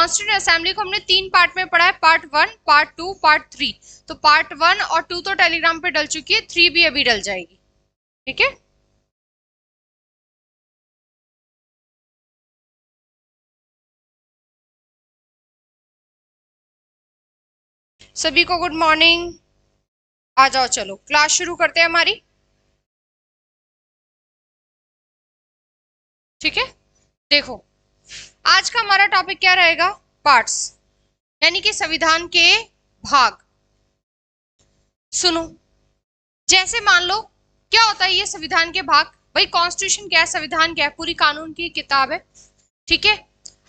Constituent assembly को हमने 3 part में पढ़ा है, पार्ट 1, पार्ट 2, पार्ट 3। तो पार्ट 1 और 2 तो टेलीग्राम पे डल चुकी है, 3 भी अभी डल जाएगी, ठीक है। सभी को गुड मॉर्निंग, आ जाओ, चलो क्लास शुरू करते हैं हमारी, ठीक है। देखो आज का हमारा टॉपिक क्या रहेगा, पार्ट्स, यानी कि संविधान के भाग। सुनो, जैसे मान लो क्या होता है ये संविधान के भाग, भाई कॉन्स्टिट्यूशन क्या है, संविधान क्या है, पूरी कानून की किताब है, ठीक है।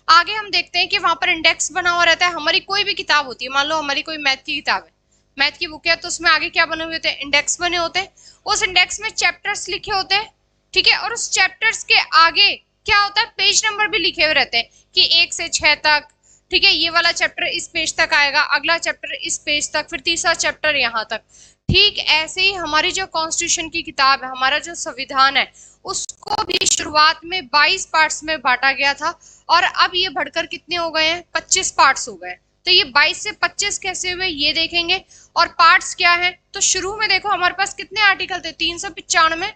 आगे हम देखते हैं कि वहां पर इंडेक्स बना हुआ रहता है, हमारी कोई भी किताब होती है, मान लो हमारी कोई मैथ की किताब है, मैथ की बुक है, तो उसमें आगे क्या बने हुए होते हैं, इंडेक्स बने होते हैं। उस इंडेक्स में चैप्टर्स लिखे होते हैं, ठीक है। और उस चैप्टर्स के आगे क्या होता है, पेज नंबर भी लिखे हुए रहते हैं कि 1 से 6 तक, ठीक है। ये वाला चैप्टर इस पेज तक आएगा, अगला चैप्टर इस पेज तक, फिर तीसरा चैप्टर यहाँ तक। ठीक ऐसे ही हमारी जो कॉन्स्टिट्यूशन की किताब है, हमारा जो संविधान है, उसको भी शुरुआत में 22 पार्ट्स में बांटा गया था, और अब ये बढ़कर कितने हो गए हैं, 25 पार्ट्स हो गए। तो ये 22 से 25 कैसे हुए ये देखेंगे। और पार्ट्स क्या है, तो शुरू में देखो हमारे पास कितने आर्टिकल थे, 395,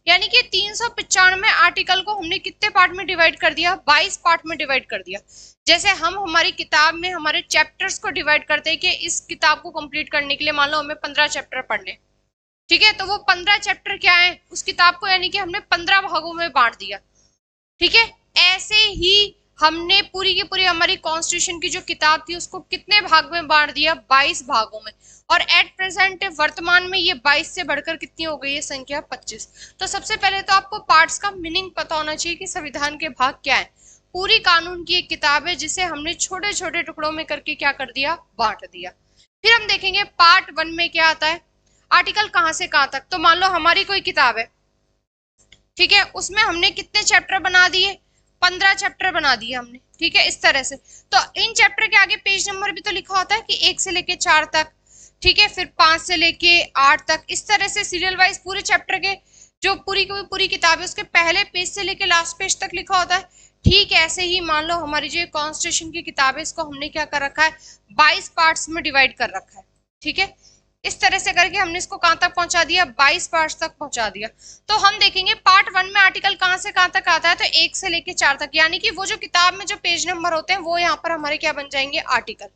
यानी कि 395 आर्टिकल को हमने कितने पार्ट में डिवाइड कर दिया, 22 पार्ट में डिवाइड कर दिया। जैसे हम हमारी किताब में हमारे चैप्टर्स को डिवाइड करते हैं कि इस किताब को कंप्लीट करने के लिए मान लो हमें 15 चैप्टर पढ़ने, ठीक है। तो वो 15 चैप्टर क्या है उस किताब को, यानी कि हमने 15 भागों में बांट दिया, ठीक है। ऐसे ही हमने पूरी की पूरी हमारी कॉन्स्टिट्यूशन की जो किताब थी उसको कितने भाग में बांट दिया, 22 भागों में। और एट प्रेजेंट वर्तमान में ये 22 से बढ़कर कितनी हो गई है संख्या, 25। तो सबसे पहले तो आपको पार्ट्स का मीनिंग पता होना चाहिए कि संविधान के भाग क्या है। पूरी कानून की एक किताब है जिसे हमने छोटे छोटे टुकड़ों में करके क्या कर दिया, बांट दिया। फिर हम देखेंगे पार्ट 1 में क्या आता है, आर्टिकल कहां से कहां तक। तो मान लो हमारी कोई किताब है, ठीक है, उसमें हमने कितने चैप्टर बना दिए, 15 चैप्टर बना दिए हमने, ठीक है, इस तरह से। तो इन चैप्टर के आगे पेज नंबर भी तो लिखा होता है कि 1 से लेके 4 तक, ठीक है, फिर 5 से लेके 8 तक, इस तरह से सीरियल वाइज पूरे चैप्टर के जो पूरी किताब है उसके पहले पेज से लेके लास्ट पेज तक लिखा होता है। ठीक ऐसे ही मान लो हमारी जो कॉन्स्टिट्यूशन की किताब है इसको हमने क्या कर रखा है, 22 पार्ट्स में डिवाइड कर रखा है, ठीक है। इस तरह से करके हमने इसको कहां तक पहुंचा दिया, 22 पार्ट्स तक पहुंचा दिया। तो हम देखेंगे पार्ट 1 में आर्टिकल कहां से कहां तक आता है, तो 1 से लेके 4 तक, यानी कि वो जो किताब में जो पेज नंबर होते हैं वो यहाँ पर हमारे क्या बन जाएंगे, आर्टिकल।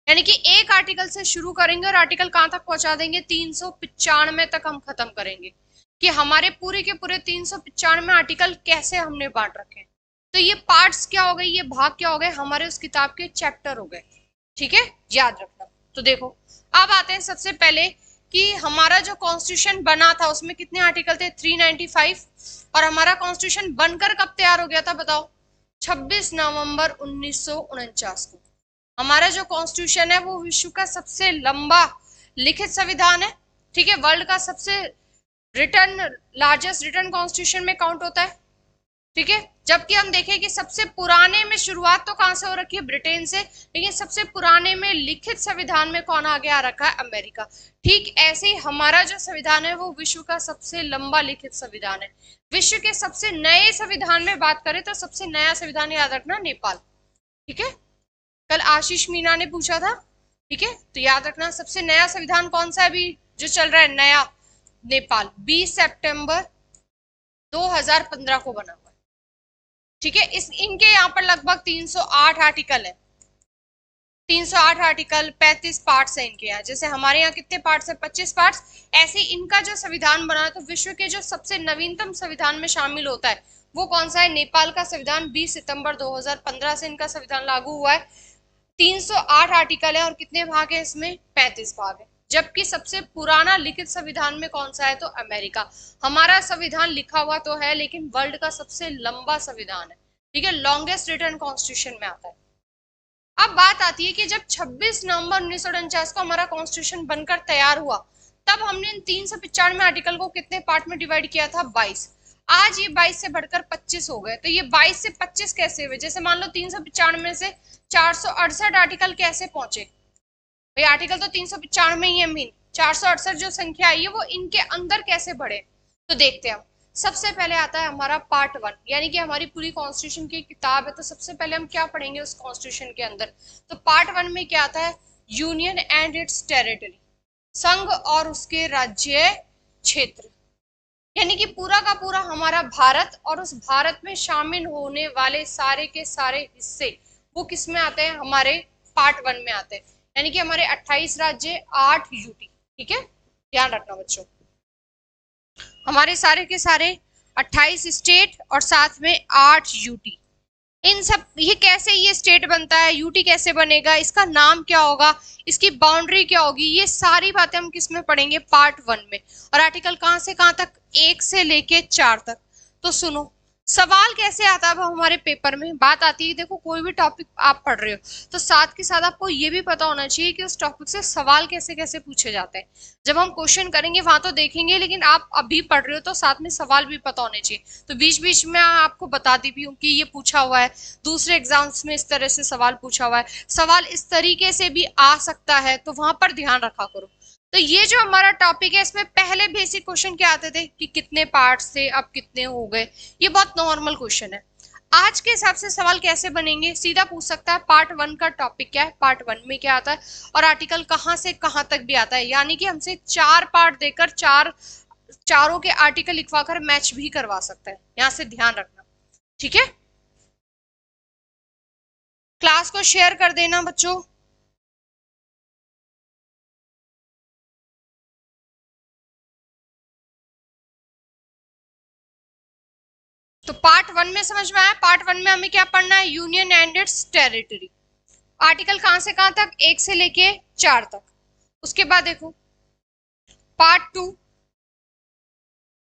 यानी कि एक आर्टिकल से शुरू करेंगे और आर्टिकल कहां तक पहुंचा देंगे, 395 तक हम खत्म करेंगे कि हमारे पूरे के पूरे 395 आर्टिकल कैसे हमने बांट रखे हैं। तो ये पार्ट्स क्या हो गए, ये भाग क्या हो गए, हमारे उस किताब के चैप्टर हो गए, ठीक है, याद रखना। तो देखो अब आते हैं सबसे पहले कि हमारा जो कॉन्स्टिट्यूशन बना था उसमें कितने आर्टिकल थे, 395। और हमारा कॉन्स्टिट्यूशन बनकर कब तैयार हो गया था बताओ, 26 नवंबर 1949 को। हमारा जो कॉन्स्टिट्यूशन है वो विश्व का सबसे लंबा लिखित संविधान है, ठीक है, वर्ल्ड का सबसे लार्जेस्ट रिटर्न कॉन्स्टिट्यूशन में काउंट होता है, ठीक है। जबकि हम देखें कि सबसे पुराने में शुरुआत तो कहां से हो रखी है, ब्रिटेन से, लेकिन सबसे पुराने में लिखित संविधान में कौन आगे आ रखा है, अमेरिका। ठीक ऐसे ही हमारा जो संविधान है वो विश्व का सबसे लंबा लिखित संविधान है। विश्व के सबसे नए संविधान में बात करें तो सबसे नया संविधान याद रखना, नेपाल, ठीक है, कल आशीष मीना ने पूछा था, ठीक है। तो याद रखना सबसे नया संविधान कौन सा है अभी जो चल रहा है नया, नेपाल, 20 सितंबर 2015 को बना हुआ है, ठीक है। इनके यहाँ पर लगभग 308 आर्टिकल है, 308 आर्टिकल, 35 पार्ट्स है इनके यहाँ। जैसे हमारे यहाँ कितने पार्ट्स है, 25 पार्ट्स। ऐसे इनका जो संविधान बना है तो विश्व के जो सबसे नवीनतम संविधान में शामिल होता है वो कौन सा है, नेपाल का संविधान। 20 सितंबर 2015 से इनका संविधान लागू हुआ है। 308 आर्टिकल है और कितने भाग है इसमें, 35 भाग है। जबकि सबसे पुराना लिखित संविधान में कौन सा है, तो अमेरिका। हमारा संविधान लिखा हुआ तो है लेकिन वर्ल्ड का सबसे लंबा संविधान है, ठीक है, लॉन्गेस्ट रिटन कॉन्स्टिट्यूशन में आता है। अब बात आती है कि जब 26 नवंबर 1949 को हमारा कॉन्स्टिट्यूशन बनकर तैयार हुआ तब हमने इन 395 आर्टिकल को कितने पार्ट में डिवाइड किया था, 22। आज ये 22 से बढ़कर 25 हो गए। तो ये 22 से 25 कैसे हुए, जैसे मान लो 395 से 468 आर्टिकल कैसे पहुंचे, भाई आर्टिकल तो 395 ही है मीन, 468 जो संख्या आई है वो इनके अंदर कैसे बढ़े। तो देखते हैं हम सबसे पहले आता है हमारा पार्ट 1, यानी कि हमारी पूरी कॉन्स्टिट्यूशन की किताब है, तो सबसे पहले हम क्या पढ़ेंगे उस कॉन्स्टिट्यूशन के अंदर। तो पार्ट 1 में क्या आता है, यूनियन एंड इट्स टेरिटरी, संघ और उसके राज्य क्षेत्र, यानी कि पूरा का पूरा हमारा भारत और उस भारत में शामिल होने वाले सारे के सारे हिस्से वो किस में आते हैं, हमारे पार्ट 1 में आते हैं। यानी कि हमारे 28 राज्य, 8 यूटी, ठीक है, ध्यान रखना बच्चों, हमारे सारे के सारे 28 स्टेट और साथ में 8 यूटी। इन सब, ये कैसे ये स्टेट बनता है, यूटी कैसे बनेगा, इसका नाम क्या होगा, इसकी बाउंड्री क्या होगी, ये सारी बातें हम किस में पढ़ेंगे, पार्ट 1 में। और आर्टिकल कहां से कहां तक, 1 से लेके 4 तक। तो सुनो, सवाल कैसे आता है, अब हमारे पेपर में बात आती है, देखो कोई भी टॉपिक आप पढ़ रहे हो तो साथ के साथ आपको ये भी पता होना चाहिए कि उस टॉपिक से सवाल कैसे कैसे पूछे जाते हैं। जब हम क्वेश्चन करेंगे वहां तो देखेंगे, लेकिन आप अभी पढ़ रहे हो तो साथ में सवाल भी पता होने चाहिए। तो बीच बीच में आपको बताती भी हूँ कि ये पूछा हुआ है, दूसरे एग्जाम्स में इस तरह से सवाल पूछा हुआ है, सवाल इस तरीके से भी आ सकता है, तो वहां पर ध्यान रखा करो। तो ये जो हमारा टॉपिक है, इसमें पहले बेसिक क्वेश्चन क्या आते थे कि कितने पार्ट्स थे, अब कितने हो गए, ये बहुत नॉर्मल क्वेश्चन है। आज के हिसाब से सवाल कैसे बनेंगे, सीधा पूछ सकता है पार्ट 1 का टॉपिक क्या है, पार्ट 1 में क्या आता है, और आर्टिकल कहां से कहां तक भी आता है, यानी कि हमसे 4 पार्ट देकर चारों के आर्टिकल लिखवाकर मैच भी करवा सकता है, यहां से ध्यान रखना, ठीक है। क्लास को शेयर कर देना बच्चों। तो पार्ट 1 में समझ में आया, पार्ट 1 में हमें क्या पढ़ना है, union and it's territory, article कहां से कहां तक, 1 से लेके 4 तक। उसके बाद देखो पार्ट 2,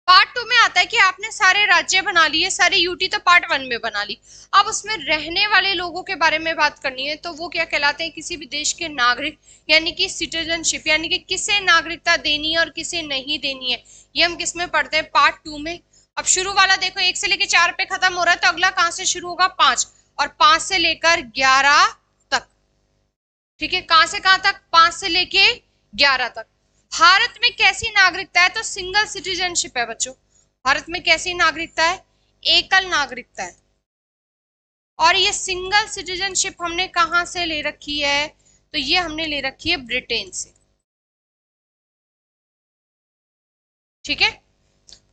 पार्ट 2 में आता है कि आपने सारे राज्य बना लिए, सारे यूटी तो पार्ट 1 में बना ली, अब उसमें रहने वाले लोगों के बारे में बात करनी है, तो वो क्या कहलाते हैं, किसी भी देश के नागरिक, यानी कि सिटीजनशिप, यानी कि किसे नागरिकता देनी है और किसे नहीं देनी है, ये हम किस में पढ़ते हैं, पार्ट 2 में। अब शुरू वाला देखो 1 से लेकर 4 पे खत्म हो रहा है, तो अगला कहां से शुरू होगा, 5, और 5 से लेकर 11 तक, ठीक है, कहां से कहां तक, 5 से लेके 11 तक। भारत में कैसी नागरिकता है, तो सिंगल सिटीजनशिप है बच्चों। भारत में कैसी नागरिकता है, एकल नागरिकता है, और ये सिंगल सिटीजनशिप हमने कहां से ले रखी है, तो ये हमने ले रखी है ब्रिटेन से, ठीक है।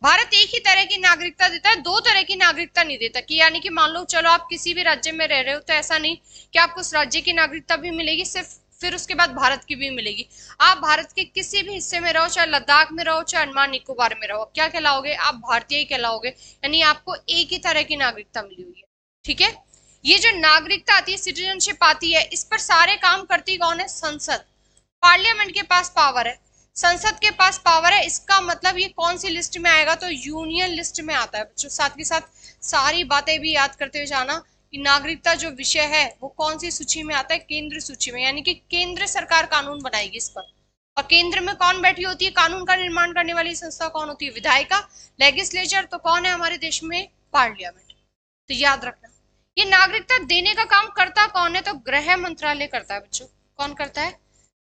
भारत एक ही तरह की नागरिकता देता है, दो तरह की नागरिकता नहीं देता, कि यानी कि मान लो चलो आप किसी भी राज्य में रह रहे हो, तो ऐसा नहीं कि आपको उस राज्य की नागरिकता भी मिलेगी सिर्फ, फिर उसके बाद भारत की भी मिलेगी। आप भारत के किसी भी हिस्से में रहो, चाहे लद्दाख में रहो, चाहे अंडमान निकोबार में रहो, क्या कहलाओगे, आप भारतीय ही कहलाओगे, यानी आपको एक ही तरह की नागरिकता मिली हुई है, ठीक है। ये जो नागरिकता आती है, सिटीजनशिप आती है, इस पर सारे काम करती कौन है, संसद, पार्लियामेंट के पास पावर है, संसद के पास पावर है, इसका मतलब ये कौन सी लिस्ट में आएगा, तो यूनियन लिस्ट में आता है बच्चों। साथ के साथ सारी बातें भी याद करते हुए जाना कि नागरिकता जो विषय है वो कौन सी सूची में आता है, केंद्र सूची में, यानी कि केंद्र सरकार कानून बनाएगी इस पर। और केंद्र में कौन बैठी होती है, कानून का निर्माण करने वाली संस्था कौन होती है, विधायिका, लेजिस्लेचर, तो कौन है हमारे देश में, पार्लियामेंट। तो याद रखना, ये नागरिकता देने का काम करता कौन है, तो गृह मंत्रालय करता है बच्चों। कौन करता है,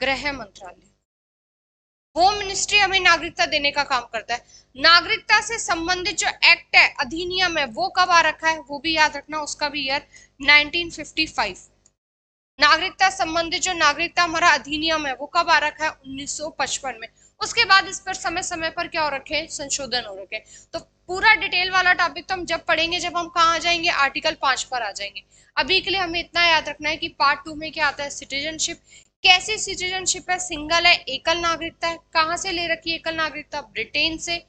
गृह मंत्रालय। होम मिनिस्ट्री हमें नागरिकता देने का काम करता है। नागरिकता से संबंधित जो एक्ट है, अधिनियम है, वो कब आ रखा है, वो भी याद रखना, उसका भी ईयर 1955। नागरिकता संबंधित जो नागरिकता हमारा अधिनियम है वो कब आ रखा है, 1955 में। उसके बाद इस पर समय समय पर क्या हो रखे, संशोधन हो रखे। तो पूरा डिटेल वाला टॉपिक तो हम जब पढ़ेंगे, जब हम कहाँ आ जाएंगे, आर्टिकल 5 पर आ जाएंगे। अभी के लिए हमें इतना याद रखना है कि पार्ट 2 में क्या आता है, सिटीजनशिप, कैसी सिटीजनशिप है, सिंगल है, एकल नागरिकता है, कहाँ से ले रखी है एकल नागरिकता, ब्रिटेन से।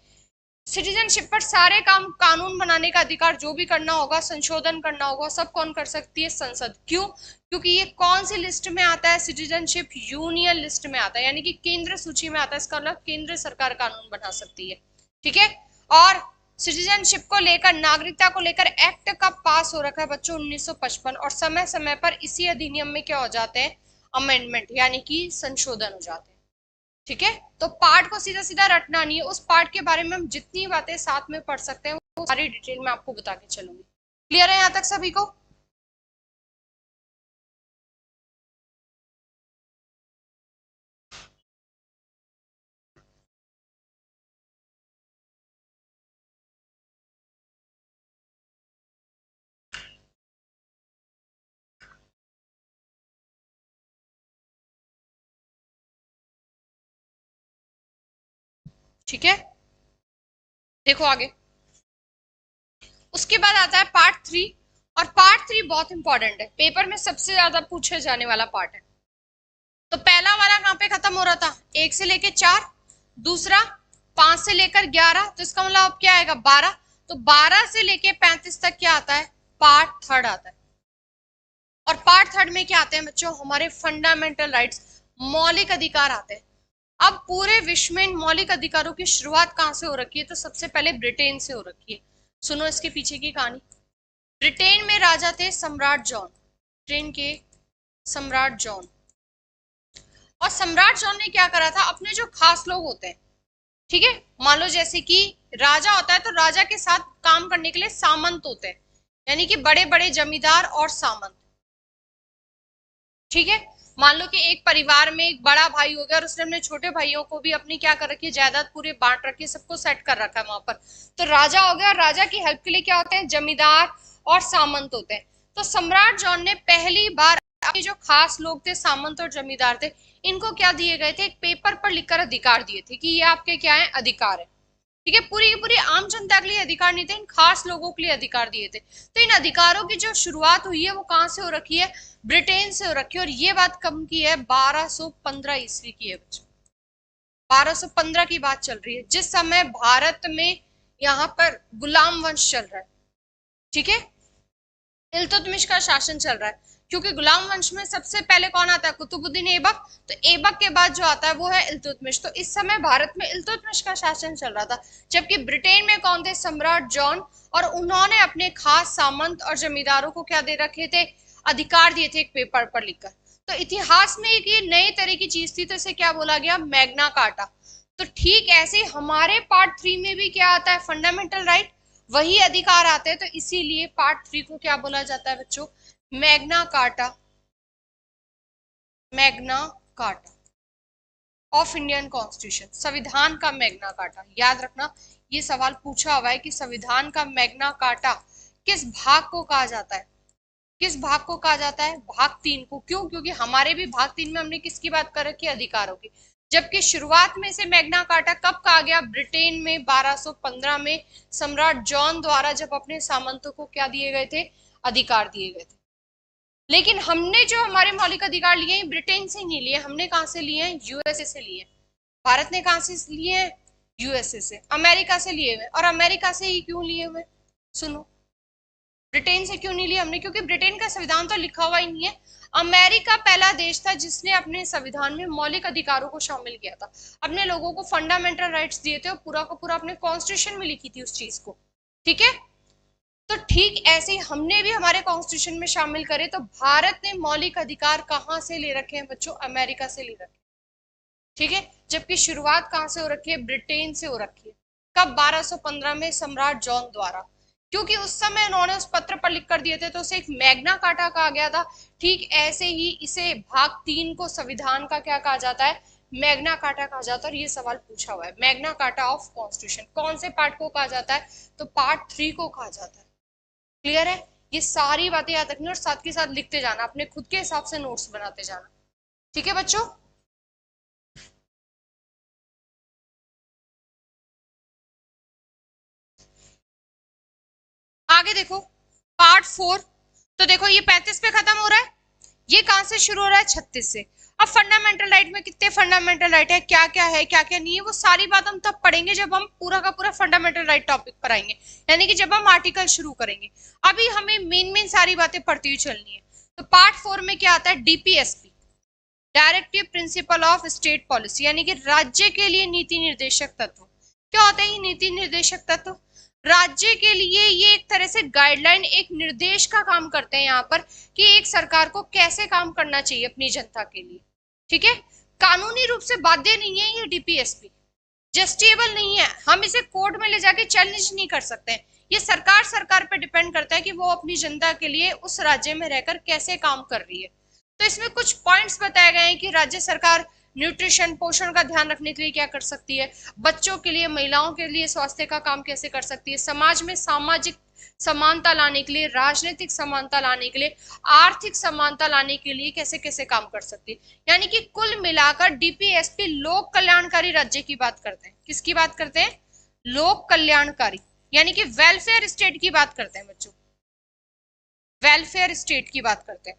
सिटीजनशिप पर सारे काम, कानून बनाने का अधिकार, जो भी करना होगा, संशोधन करना होगा, सब कौन कर सकती है, संसद। क्यों, क्योंकि ये कौन सी लिस्ट में आता है, सिटीजनशिप यूनियन लिस्ट में आता है, यानी कि केंद्र सूची में आता है, इसका मतलब केंद्र सरकार कानून बना सकती है, ठीक है। और सिटीजनशिप को लेकर, नागरिकता को लेकर एक्ट कब पास हो रखा है बच्चों, 1955, और समय समय पर इसी अधिनियम में क्या हो जाते हैं, अमेंडमेंट, यानी कि संशोधन हो जाते हैं, ठीक है। तो पार्ट को सीधा सीधा रटना नहीं है, उस पार्ट के बारे में हम जितनी बातें साथ में पढ़ सकते हैं वो सारी डिटेल में आपको बता के चलूंगी। क्लियर है यहाँ तक सभी को। ठीक है, देखो आगे। उसके बाद आता है पार्ट 3, और पार्ट 3 बहुत इंपॉर्टेंट है, पेपर में सबसे ज्यादा पूछे जाने वाला पार्ट है। तो पहला वाला कहाँ पे खत्म हो रहा था, 1 से लेके 4, दूसरा 5 से लेकर 11, तो इसका मतलब अब क्या आएगा 12, तो 12 से लेके 35 तक क्या आता है, पार्ट 3 आता है। और पार्ट 3 में क्या आते हैं बच्चों, हमारे फंडामेंटल राइट्स, मौलिक अधिकार आते हैं। अब पूरे विश्व में इन मौलिक अधिकारों की शुरुआत कहां से हो रखी है, तो सबसे पहले ब्रिटेन से हो रखी है। सुनो इसके पीछे की कहानी। ब्रिटेन में राजा थे सम्राट जॉन, ब्रिटेन के सम्राट जॉन। और सम्राट जॉन ने क्या करा था, अपने जो खास लोग होते हैं, ठीक है, मान लो जैसे कि राजा होता है तो राजा के साथ काम करने के लिए सामंत होते हैं, यानी कि बड़े बड़े जमींदार और सामंत, ठीक है। मान लो कि एक परिवार में एक बड़ा भाई हो गया और उसने अपने छोटे भाइयों को भी अपनी क्या कर रखी है, जायदाद पूरी बांट रखी है, सबको सेट कर रखा है वहां पर। तो राजा हो गया, और राजा की हेल्प के लिए क्या होते हैं, जमींदार और सामंत होते हैं। तो सम्राट जॉन ने पहली बार अपने जो खास लोग थे, सामंत और जमींदार थे, इनको क्या दिए गए थे, एक पेपर पर लिखकर अधिकार दिए थे कि ये आपके क्या है, अधिकार है, ठीक है। पूरी की पूरी आम जनता के लिए अधिकार नहीं थे, इन खास लोगों के लिए अधिकार दिए थे। तो इन अधिकारों की जो शुरुआत हुई है वो कहां से हो रखी है, ब्रिटेन से हो रखी है। और ये बात कब की है, 1215 ईस्वी की है बच्चों, 1215 की बात चल रही है, जिस समय भारत में यहाँ पर गुलाम वंश चल रहा है, ठीक है, इल्तुतमिश का शासन चल रहा है। क्योंकि गुलाम वंश में सबसे पहले कौन आता है, कुतुबुद्दीन ऐबक, तो ऐबक के बाद जो आता है वो है इल्तुतमिश। तो इस समय भारत में इल्तुतमिश का शासन चल रहा था, जबकि ब्रिटेन में कौन थे, सम्राट जॉन, और उन्होंने अपने खास सामंत और जमींदारों को क्या दे रखे थे, अधिकार दिए थे एक पेपर पर लिखकर। तो इतिहास में एक ये नए तरह की चीज थी, तो इसे क्या बोला गया, मैग्ना कार्टा। तो ठीक ऐसे हमारे पार्ट 3 में भी क्या आता है, फंडामेंटल राइट, वही अधिकार आते हैं। तो इसीलिए पार्ट 3 को क्या बोला जाता है बच्चों, Magna carta, Magna carta of Indian constitution, संविधान का मैग्ना कार्टा। याद रखना, ये सवाल पूछा हुआ है कि संविधान का मैग्ना कार्टा किस भाग को कहा जाता है, किस भाग को कहा जाता है, भाग 3 को। क्यों, क्योंकि हमारे भी भाग 3 में हमने किसकी बात कर रखी है, अधिकारों की। जबकि शुरुआत में से मैग्ना कार्टा कब कहा गया, ब्रिटेन में 1215 में सम्राट जॉन द्वारा, जब अपने सामंतों को क्या दिए गए थे, अधिकार दिए गए थे। लेकिन हमने जो हमारे मौलिक अधिकार लिए हैं ब्रिटेन से नहीं लिए, हमने कहां से लिए हैं, यूएसए से लिए। भारत ने कहां से लिए हैं, यूएसए से, अमेरिका से लिए हुए। और अमेरिका से ही क्यों लिए हुए, सुनो, ब्रिटेन से क्यों नहीं लिए हमने, क्योंकि ब्रिटेन का संविधान तो लिखा हुआ ही नहीं है। अमेरिका पहला देश था जिसने अपने संविधान में मौलिक अधिकारों को शामिल किया था, अपने लोगों को फंडामेंटल राइट्स दिए थे, और पूरा का पूरा अपने कॉन्स्टिट्यूशन में लिखी थी उस चीज को, ठीक है। तो ठीक ऐसे ही हमने भी हमारे कॉन्स्टिट्यूशन में शामिल करे। तो भारत ने मौलिक अधिकार कहां से ले रखे हैं बच्चों, अमेरिका से ले रखे, ठीक है। जबकि शुरुआत कहां से हो रखी है, ब्रिटेन से हो रखी है। कब, 1215 में सम्राट जॉन द्वारा, क्योंकि उस समय उन्होंने उस पत्र पर लिख कर दिए थे, तो उसे एक मैग्ना कार्टा कहा गया था। ठीक ऐसे ही इसे भाग 3 को संविधान का क्या कहा जाता है, मैग्ना कार्टा कहा जाता है। और ये सवाल पूछा हुआ है, मैग्ना कार्टा ऑफ कॉन्स्टिट्यूशन कौन से पार्ट को कहा जाता है, तो पार्ट 3 को कहा जाता है। क्लियर है, ये सारी बातें याद रखनी और साथ के साथ लिखते जाना, अपने खुद के हिसाब से नोट्स बनाते जाना, ठीक है बच्चों। आगे देखो पार्ट 4, तो देखो ये 35 पे खत्म हो रहा है, ये कहां से शुरू हो रहा है, 36 से। अब फंडामेंटल राइट में कितने फंडामेंटल राइट है, क्या क्या है, क्या क्या नहीं है, वो सारी बात हम तब पढ़ेंगे जब हम पूरा का पूरा फंडामेंटल राइट टॉपिक पर आएंगे, यानी कि जब हम आर्टिकल शुरू करेंगे। अभी हमें मेन सारी बातें पढ़ती हुई चलनी है। तो पार्ट 4 में क्या आता है, DPSP, directive principle of state policy, यानी कि राज्य के लिए नीति निर्देशक तत्व। क्या होता है ये नीति निर्देशक तत्व, राज्य के लिए ये एक तरह से गाइडलाइन, एक निर्देश का काम करते हैं यहाँ पर, कि एक सरकार को कैसे काम करना चाहिए अपनी जनता के लिए, ठीक है। कानूनी रूप से बाध्य नहीं है ये डीपीएसपी, जस्टिएबल नहीं है, हम इसे कोर्ट में ले जाके चैलेंज नहीं कर सकते हैं। ये सरकार पे डिपेंड करता है कि वो अपनी जनता के लिए उस राज्य में रहकर कैसे काम कर रही है। तो इसमें कुछ पॉइंट्स बताए गए हैं कि राज्य सरकार न्यूट्रिशन, पोषण का ध्यान रखने के लिए क्या कर सकती है, बच्चों के लिए, महिलाओं के लिए स्वास्थ्य का काम कैसे कर सकती है, समाज में सामाजिक समानता लाने के लिए, राजनीतिक समानता लाने के लिए, आर्थिक समानता लाने के लिए कैसे कैसे काम कर सकती है। यानी कि कुल मिलाकर डीपीएसपी लोक कल्याणकारी राज्य की बात करते हैं। किसकी बात करते हैं? लोक कल्याणकारी, यानी कि वेलफेयर स्टेट की बात करते हैं बच्चों, वेलफेयर स्टेट की बात करते हैं।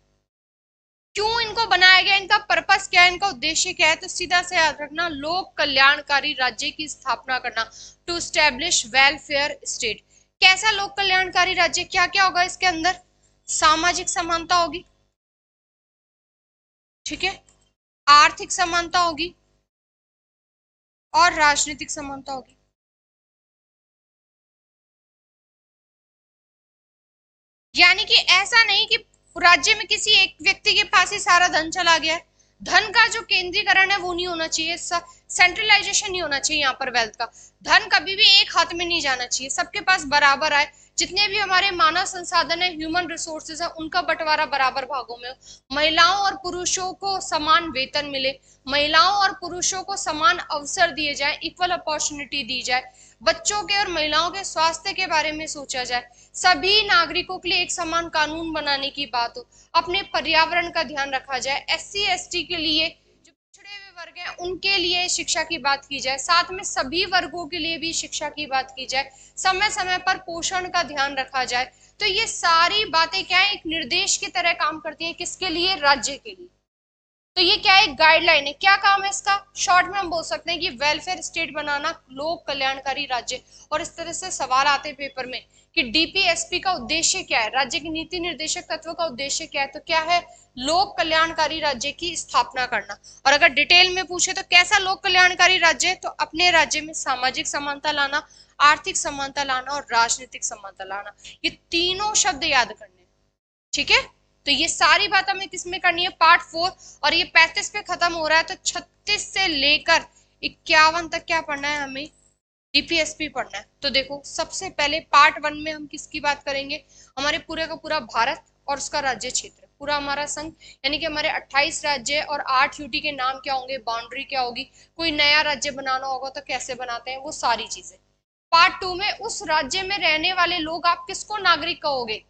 क्यों इनको बनाया गया, इनका पर्पस क्या है, इनका उद्देश्य क्या है, तो सीधा से याद रखना, लोक कल्याणकारी राज्य की स्थापना करना, टू स्टैब्लिश वेलफेयर स्टेट। कैसा लोक कल्याणकारी राज्य, क्या क्या होगा इसके अंदर? सामाजिक समानता होगी, ठीक है, आर्थिक समानता होगी और राजनीतिक समानता होगी। यानी कि ऐसा नहीं कि राज्य में किसी एक व्यक्ति के पास ही सारा धन चला गया है। धन का जो केंद्रीकरण है वो नहीं होना चाहिए, सेंट्रलाइजेशन नहीं होना चाहिए यहाँ पर। वेल्थ का धन कभी भी एक हाथ में नहीं जाना चाहिए, सबके पास बराबर आए। जितने भी हमारे मानव संसाधन है, ह्यूमन रिसोर्सेज है, उनका बंटवारा बराबर भागों में हो। महिलाओं और पुरुषों को समान वेतन मिले, महिलाओं और पुरुषों को समान अवसर दिए जाए, इक्वल अपॉर्चुनिटी दी जाए, बच्चों के और महिलाओं के स्वास्थ्य के बारे में सोचा जाए, सभी नागरिकों के लिए एक समान कानून बनाने की बात हो, अपने पर्यावरण का ध्यान रखा जाए, एससी एसटी के लिए, जो पिछड़े हुए वर्ग हैं उनके लिए शिक्षा की बात की जाए, साथ में सभी वर्गों के लिए भी शिक्षा की बात की जाए, समय समय पर पोषण का ध्यान रखा जाए। तो ये सारी बातें क्या है, एक निर्देश की तरह काम करती हैं। किसके लिए? राज्य के लिए। तो ये क्या है? एक गाइडलाइन है। क्या काम है इसका? शॉर्ट में हम बोल सकते हैं कि वेलफेयर स्टेट बनाना, लोक कल्याणकारी राज्य। और इस तरह से सवाल आते हैं पेपर में कि डीपीएसपी का उद्देश्य क्या है, राज्य की नीति निर्देशक तत्व का उद्देश्य क्या है, तो क्या है? लोक कल्याणकारी राज्य की स्थापना करना। और अगर डिटेल में पूछे तो कैसा लोक कल्याणकारी राज्य है, तो अपने राज्य में सामाजिक समानता लाना, आर्थिक समानता लाना और राजनीतिक समानता लाना। ये तीनों शब्द याद करने, ठीक है। तो ये सारी बात हमें किसमें करनी है? पार्ट 4। और ये 35 पे खत्म हो रहा है, तो 36 से लेकर 51 तक क्या पढ़ना है हमें? डीपीएसपी पढ़ना है। तो देखो, सबसे पहले पार्ट 1 में हम किसकी बात करेंगे? हमारे पूरे का पूरा भारत और उसका राज्य क्षेत्र, पूरा हमारा संघ, यानी कि हमारे 28 राज्य और 8 यूटी के नाम क्या होंगे, बाउंड्री क्या होगी, कोई नया राज्य बनाना होगा तो कैसे बनाते हैं, वो सारी चीजें। पार्ट 2 में उस राज्य में रहने वाले लोग, आप किसको नागरिक कहोगे,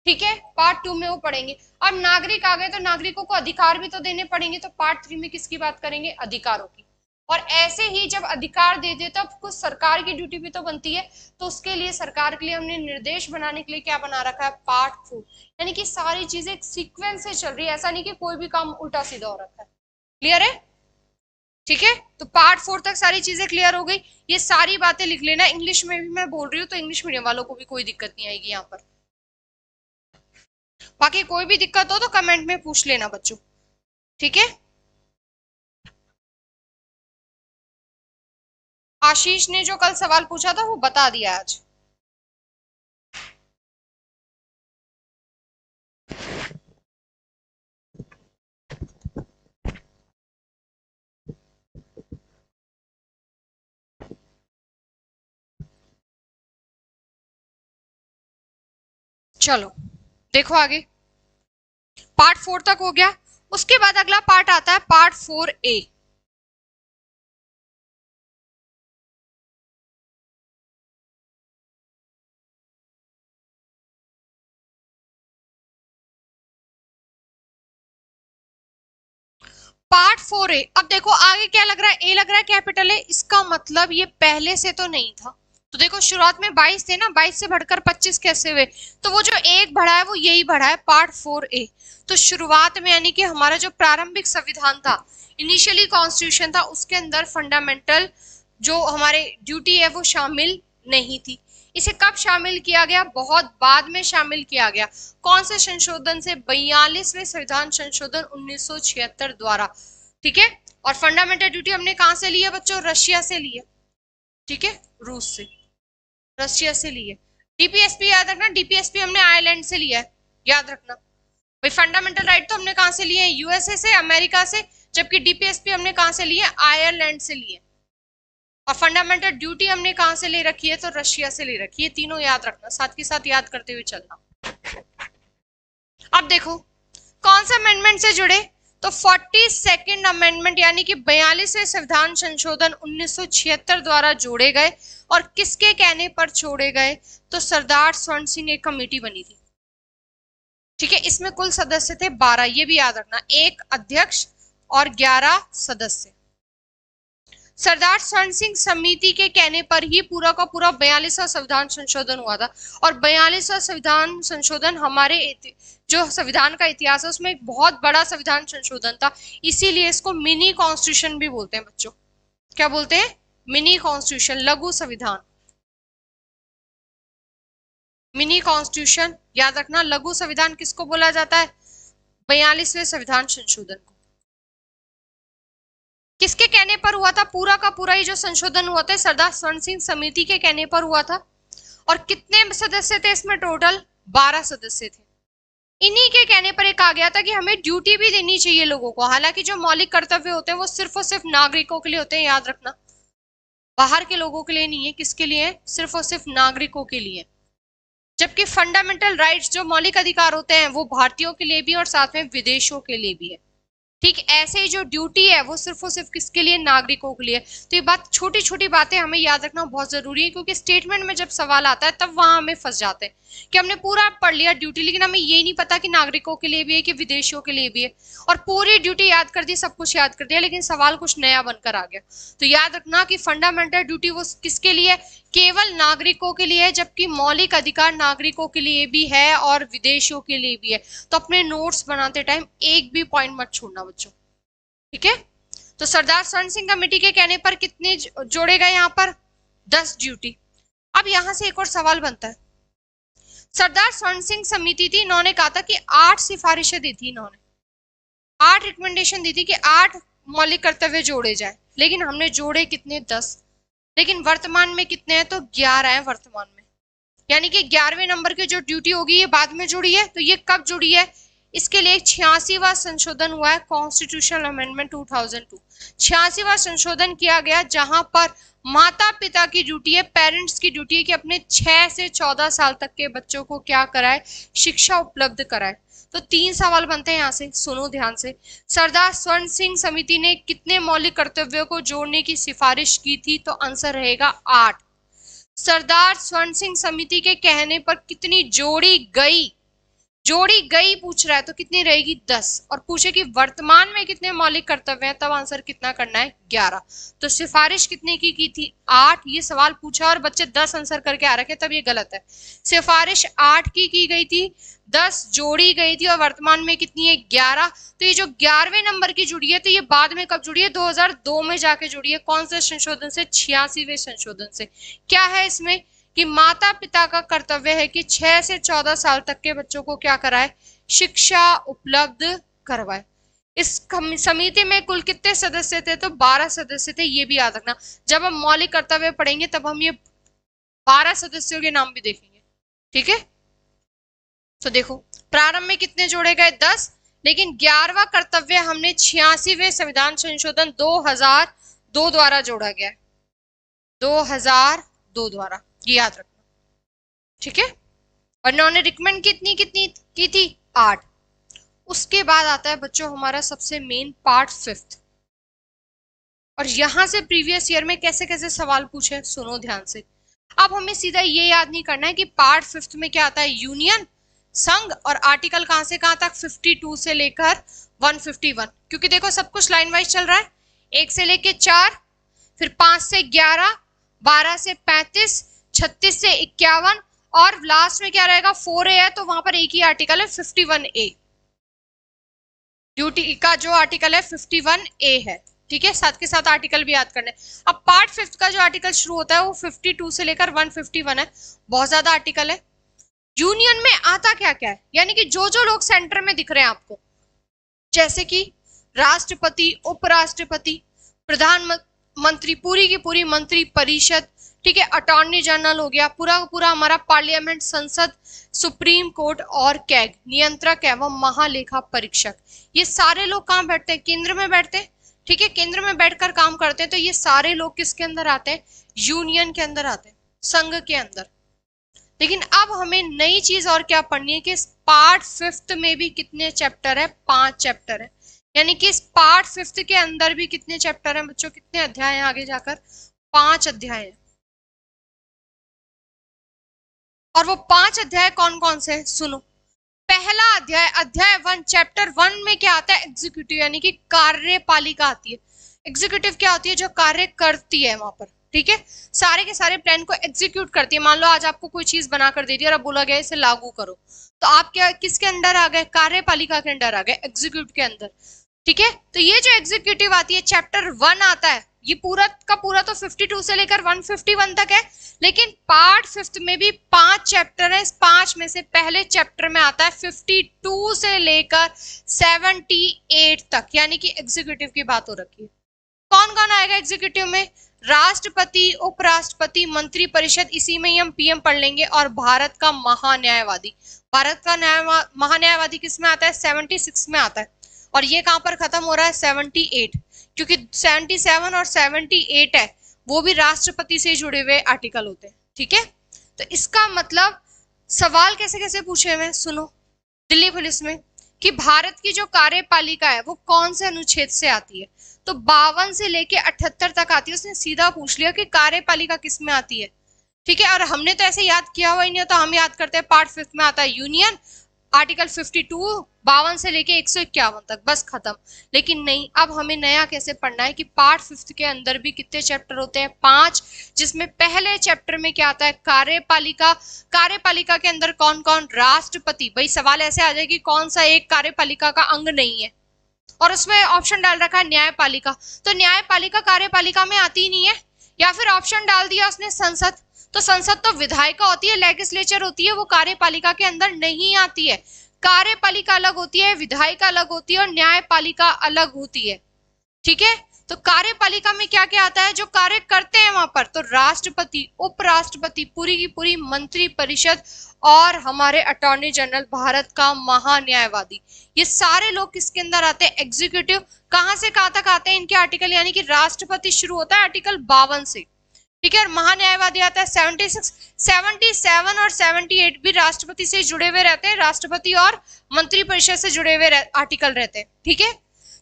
ठीक है, पार्ट 2 में वो पढ़ेंगे। अब नागरिक आ गए तो नागरिकों को अधिकार भी तो देने पड़ेंगे, तो पार्ट 3 में किसकी बात करेंगे? अधिकारों की। और ऐसे ही जब अधिकार दे दे तो कुछ सरकार की ड्यूटी भी तो बनती है, तो उसके लिए सरकार के लिए हमने निर्देश बनाने के लिए क्या बना रखा है? पार्ट 4। यानी कि सारी चीजें एक सीक्वेंस से चल रही है, ऐसा नहीं कि कोई भी काम उल्टा सीधा हो रखा है। क्लियर है? ठीक है, तो पार्ट 4 तक सारी चीजें क्लियर हो गई। ये सारी बातें लिख लेना, इंग्लिश में भी मैं बोल रही हूँ तो इंग्लिश मीडियम वालों को भी कोई दिक्कत नहीं आएगी यहाँ पर। बाकी कोई भी दिक्कत हो तो कमेंट में पूछ लेना बच्चों, ठीक है। आशीष ने जो कल सवाल पूछा था वो बता दिया आज। चलो देखो आगे, पार्ट 4 तक हो गया। उसके बाद अगला पार्ट आता है पार्ट 4A। पार्ट 4A, अब देखो आगे क्या लग रहा है? ए लग रहा है कैपिटल है, इसका मतलब ये पहले से तो नहीं था। तो देखो शुरुआत में 22 थे ना, 22 से बढ़कर 25 कैसे हुए? तो वो जो एक बढ़ा है वो यही बढ़ा है, पार्ट 4A। तो शुरुआत में यानी कि हमारा जो प्रारंभिक संविधान था, इनिशियली कॉन्स्टिट्यूशन था, उसके अंदर फंडामेंटल जो हमारे ड्यूटी है वो शामिल नहीं थी। इसे कब शामिल किया गया? बहुत बाद में शामिल किया गया। कौन से संशोधन से? 42वें संविधान संशोधन 1976 द्वारा, ठीक है। और फंडामेंटल ड्यूटी हमने कहां से ली है बच्चों? रशिया से ली है, ठीक है, रूस से, रशिया से ली है। डीपीएसपी याद रखना, डीपीएसपी हमने आयरलैंड से लिया है, याद रखना भाई। फंडामेंटल राइट तो हमने कहां से लिए हैं? यूएसए से, अमेरिका से, जबकि डीपीएसपी हमने कहां से लिए? आयरलैंड से लिए। और फंडामेंटल ड्यूटी हमने कहां से ले रखी है? तो रशिया से ले रखी है। तीनों याद रखना, साथ के साथ याद करते हुए चलना। अब देखो कौन से अमेंडमेंट से जुड़े? तो 42nd अमेंडमेंट यानी कि 42वें संविधान संशोधन 1976 द्वारा जोड़े गए और किसके कहने पर छोड़े गए? तो सरदार स्वर्ण सिंह एक कमेटी बनी थी, ठीक है। इसमें कुल सदस्य थे 12, ये भी याद रखना, एक अध्यक्ष और 11 सदस्य। सरदार स्वर्ण सिंह समिति के कहने पर ही पूरा का पूरा 42वां संविधान संशोधन हुआ था। और 42वां संविधान संशोधन हमारे जो संविधान का इतिहास है उसमें एक बहुत बड़ा संविधान संशोधन था, इसीलिए इसको मिनी कॉन्स्टिट्यूशन भी बोलते हैं बच्चों। क्या बोलते हैं? मिनी कॉन्स्टिट्यूशन, लघु संविधान। मिनी कॉन्स्टिट्यूशन याद रखना। लघु संविधान किसको बोला जाता है? 42वें संविधान संशोधन को। किसके कहने पर हुआ था? पूरा का पूरा ही जो संशोधन हुआ था सरदार स्वर्ण सिंह समिति के कहने पर हुआ था। और कितने सदस्य थे इसमें? टोटल 12 सदस्य थे। इन्हीं के कहने पर एक आ गया था कि हमें ड्यूटी भी देनी चाहिए लोगों को। हालांकि जो मौलिक कर्तव्य होते हैं वो सिर्फ और सिर्फ नागरिकों के लिए होते हैं, याद रखना, बाहर के लोगों के लिए नहीं है। किसके लिए? सिर्फ और सिर्फ नागरिकों के लिए। जबकि फंडामेंटल राइट्स जो मौलिक अधिकार होते हैं वो भारतीयों के लिए भी और साथ में विदेशों के लिए भी है। ठीक ऐसे ही जो ड्यूटी है वो सिर्फ और सिर्फ किसके लिए? नागरिकों के लिए। तो ये बात, छोटी छोटी बातें हमें याद रखना बहुत जरूरी है, क्योंकि स्टेटमेंट में जब सवाल आता है तब वहां हमें फंस जाते हैं कि हमने पूरा पढ़ लिया ड्यूटी, लेकिन हमें ये नहीं पता कि नागरिकों के लिए भी है कि विदेशियों के लिए भी है। और पूरी ड्यूटी याद कर दी, सब कुछ याद कर दिया, लेकिन सवाल कुछ नया बनकर आ गया। तो याद रखना कि फंडामेंटल ड्यूटी वो किसके लिए? केवल नागरिकों के लिए है, जबकि मौलिक अधिकार नागरिकों के लिए भी है और विदेशियों के लिए भी है। तो अपने नोट्स बनाते टाइम एक भी पॉइंट मत छोड़ना बच्चों, ठीक है। तो सरदार स्वर्ण सिंह कमेटी के कहने पर कितने जोड़े गए? यहाँ पर 10 ड्यूटी। अब यहां से एक और सवाल बनता है। सरदार स्वर्ण सिंह समिति थी, इन्होंने कहा था कि 8 सिफारिशें दी थी, इन्होंने 8 रिकमेंडेशन दी थी कि 8 मौलिक कर्तव्य जोड़े जाए, लेकिन हमने जोड़े कितने? 10। लेकिन वर्तमान में कितने हैं? तो 11 हैं वर्तमान में। यानी कि 11वें नंबर की जो ड्यूटी होगी ये बाद में जुड़ी है। तो ये कब जुड़ी है? इसके लिए 86वां संशोधन हुआ है, कॉन्स्टिट्यूशनल अमेंडमेंट 2002। 86वां संशोधन किया गया, जहां पर माता पिता की ड्यूटी है, पेरेंट्स की ड्यूटी है कि अपने 6 से 14 साल तक के बच्चों को क्या कराए? शिक्षा उपलब्ध कराए। तो 3 सवाल बनते हैं यहाँ से, सुनो ध्यान से। सरदार स्वर्ण सिंह समिति ने कितने मौलिक कर्तव्यों को जोड़ने की सिफारिश की थी? तो आंसर रहेगा 8। सरदार स्वर्ण सिंह समिति के कहने पर कितनी जोड़ी गई? जोड़ी गई पूछ रहा है, तो कितनी रहेगी? 10। और पूछे कि वर्तमान में कितने मौलिक कर्तव्य हैं, तब आंसर कितना करना है? 11। तो सिफारिश कितने की थी? 8। ये सवाल पूछा और बच्चे 10 आंसर करके आ रखे, तब ये गलत है। सिफारिश 8 की गई थी, 10 जोड़ी गई थी और वर्तमान में कितनी है? 11। तो ये जो 11वें नंबर की जुड़ी है, तो ये बाद में कब जुड़ी है? 2002 में जाके जुड़ी है। कौन से संशोधन से? 86वें संशोधन से। क्या है इसमें? कि माता पिता का कर्तव्य है कि 6 से 14 साल तक के बच्चों को क्या कराए? शिक्षा उपलब्ध करवाए। इस समिति में कुल कितने सदस्य थे? तो 12 सदस्य थे, ये भी याद रखना। जब हम मौलिक कर्तव्य पढ़ेंगे तब हम ये 12 सदस्यों के नाम भी देखेंगे, ठीक है। तो देखो, प्रारंभ में कितने जोड़े गए? 10, लेकिन 11वां कर्तव्य हमने 86वें संविधान संशोधन 2002 द्वारा जोड़ा गया, 2002 द्वारा, ये याद रखना, ठीक है। और इन्होंने रिकमेंड कितनी की थी? 8। उसके बाद आता है बच्चों हमारा सबसे मेन पार्ट 5th। और यहां से प्रीवियस ईयर में कैसे कैसे सवाल पूछे, सुनो ध्यान से। अब हमें सीधा ये याद नहीं करना है कि पार्ट 5th में क्या आता है? यूनियन, संघ, और आर्टिकल कहां से कहां तक? 52 से लेकर 151। क्योंकि देखो सब कुछ लाइन वाइज चल रहा है, 1 से लेकर 4, फिर 5 से 11, 12 से 35, 36 से 51, और लास्ट में क्या रहेगा? 4A है, तो वहां पर एक ही आर्टिकल है 51A। ड्यूटी का जो आर्टिकल है 51A है, ठीक है। साथ के साथ आर्टिकल भी याद करने। अब पार्ट 5th का जो आर्टिकल शुरू होता है वो 52 से लेकर 151 है, बहुत ज्यादा आर्टिकल है। यूनियन में आता क्या क्या है? यानी कि जो जो लोग सेंटर में दिख रहे हैं आपको, जैसे कि राष्ट्रपति, उपराष्ट्रपति, प्रधानमंत्री, पूरी की पूरी मंत्री परिषद, ठीक है, अटॉर्नी जनरल हो गया, पूरा पूरा हमारा पार्लियामेंट, संसद, सुप्रीम कोर्ट और कैग, नियंत्रक एवं महालेखा परीक्षक, ये सारे लोग कहाँ बैठते हैं? केंद्र में बैठते हैं, ठीक है, केंद्र में बैठकर काम करते हैं। तो ये सारे लोग किसके अंदर आते हैं? यूनियन के अंदर आते हैं, संघ के अंदर। लेकिन अब हमें नई चीज और क्या पढ़नी है कि पार्ट 5th में भी कितने चैप्टर है? 5 चैप्टर है। यानी कि इस पार्ट 5 के अंदर भी कितने चैप्टर हैं बच्चों, कितने अध्याय हैं आगे जाकर, 5 अध्याय हैं। और वो 5 अध्याय कौन कौन से हैं सुनो। पहला अध्याय, अध्याय 1 चैप्टर 1 में क्या आता है, एग्जीक्यूटिव यानी कि कार्यपालिका आती है। एग्जीक्यूटिव क्या होती है, जो कार्य करती है वहां पर, ठीक है, सारे के सारे प्लान को एग्जीक्यूट करती है। मान लो आज आपको कोई चीज बना कर दे दी और अब बोला गया इसे लागू करो, तो आप क्या किसके अंदर आ गए, कार्यपालिका के अंदर आ गए, एग्जीक्यूट के अंदर, ठीक है। तो ये जो एग्जीक्यूटिव आती है, चैप्टर 1 आता है, ये पूरा का पूरा तो 52 से लेकर 151 तक है, लेकिन पार्ट 5 में भी 5 चैप्टर है। इस 5 में से पहले चैप्टर में आता है 52 से लेकर 78 तक, यानी कि एग्जीक्यूटिव की बात हो रखी है। कौन कौन आएगा एग्जीक्यूटिव में, राष्ट्रपति, उपराष्ट्रपति, मंत्री परिषद, इसी में ही हम पीएम पढ़ लेंगे, और भारत का महान्यायवादी। भारत का महान्यायवादी किस में आता है, 76 में आता है। और ये कहां पर खत्म हो रहा है, 78, क्योंकि 77 और 78 है वो भी राष्ट्रपति से जुड़े हुए आर्टिकल होते हैं, ठीक है। तो इसका मतलब सवाल कैसे कैसे पूछे हुए सुनो, दिल्ली पुलिस में कि भारत की जो कार्यपालिका है वो कौन से अनुच्छेद से आती है, तो 52 से लेके 78 तक आती है। उसने सीधा पूछ लिया कि कार्यपालिका किस में आती है, ठीक है। और हमने तो ऐसे याद किया हुआ ही नहीं होता, हम याद करते हैं पार्ट 5 में आता है यूनियन, आर्टिकल 52 52 से लेके 151 तक, बस खत्म। लेकिन नहीं, अब हमें नया कैसे पढ़ना है कि पार्ट 5 के अंदर भी कितने चैप्टर होते हैं, 5, जिसमें पहले चैप्टर में क्या आता है, कार्यपालिका। कार्यपालिका के अंदर कौन कौन, राष्ट्रपति। भाई सवाल ऐसे आ जाए कि कौन सा एक कार्यपालिका का अंग नहीं है, और उसमें ऑप्शन डाल रखा है न्यायपालिका, तो न्यायपालिका कार्यपालिका में आती ही नहीं है। या फिर ऑप्शन डाल दिया उसने संसद, तो संसद तो विधायिका होती है, लेजिस्लेचर होती है, वो कार्यपालिका के अंदर नहीं आती है। कार्यपालिका अलग होती है, विधायिका अलग होती है, और न्यायपालिका अलग होती है, ठीक है। तो कार्यपालिका में क्या क्या आता है, जो कार्य करते हैं वहां पर, तो राष्ट्रपति, उपराष्ट्रपति, पूरी की पूरी मंत्री परिषद, और हमारे अटॉर्नी जनरल, भारत का महान्यायवादी। ये सारे लोग किसके अंदर आते हैं, एग्जीक्यूटिव। कहां से कहां तक आते हैं इनके आर्टिकल, यानी कि राष्ट्रपति शुरू होता है आर्टिकल 52 से, ठीक है। और महान्यायवादी आता है 76, 77 और 78 भी राष्ट्रपति से जुड़े हुए रहते हैं, राष्ट्रपति और मंत्री परिषद से जुड़े हुए आर्टिकल रहते हैं, ठीक है।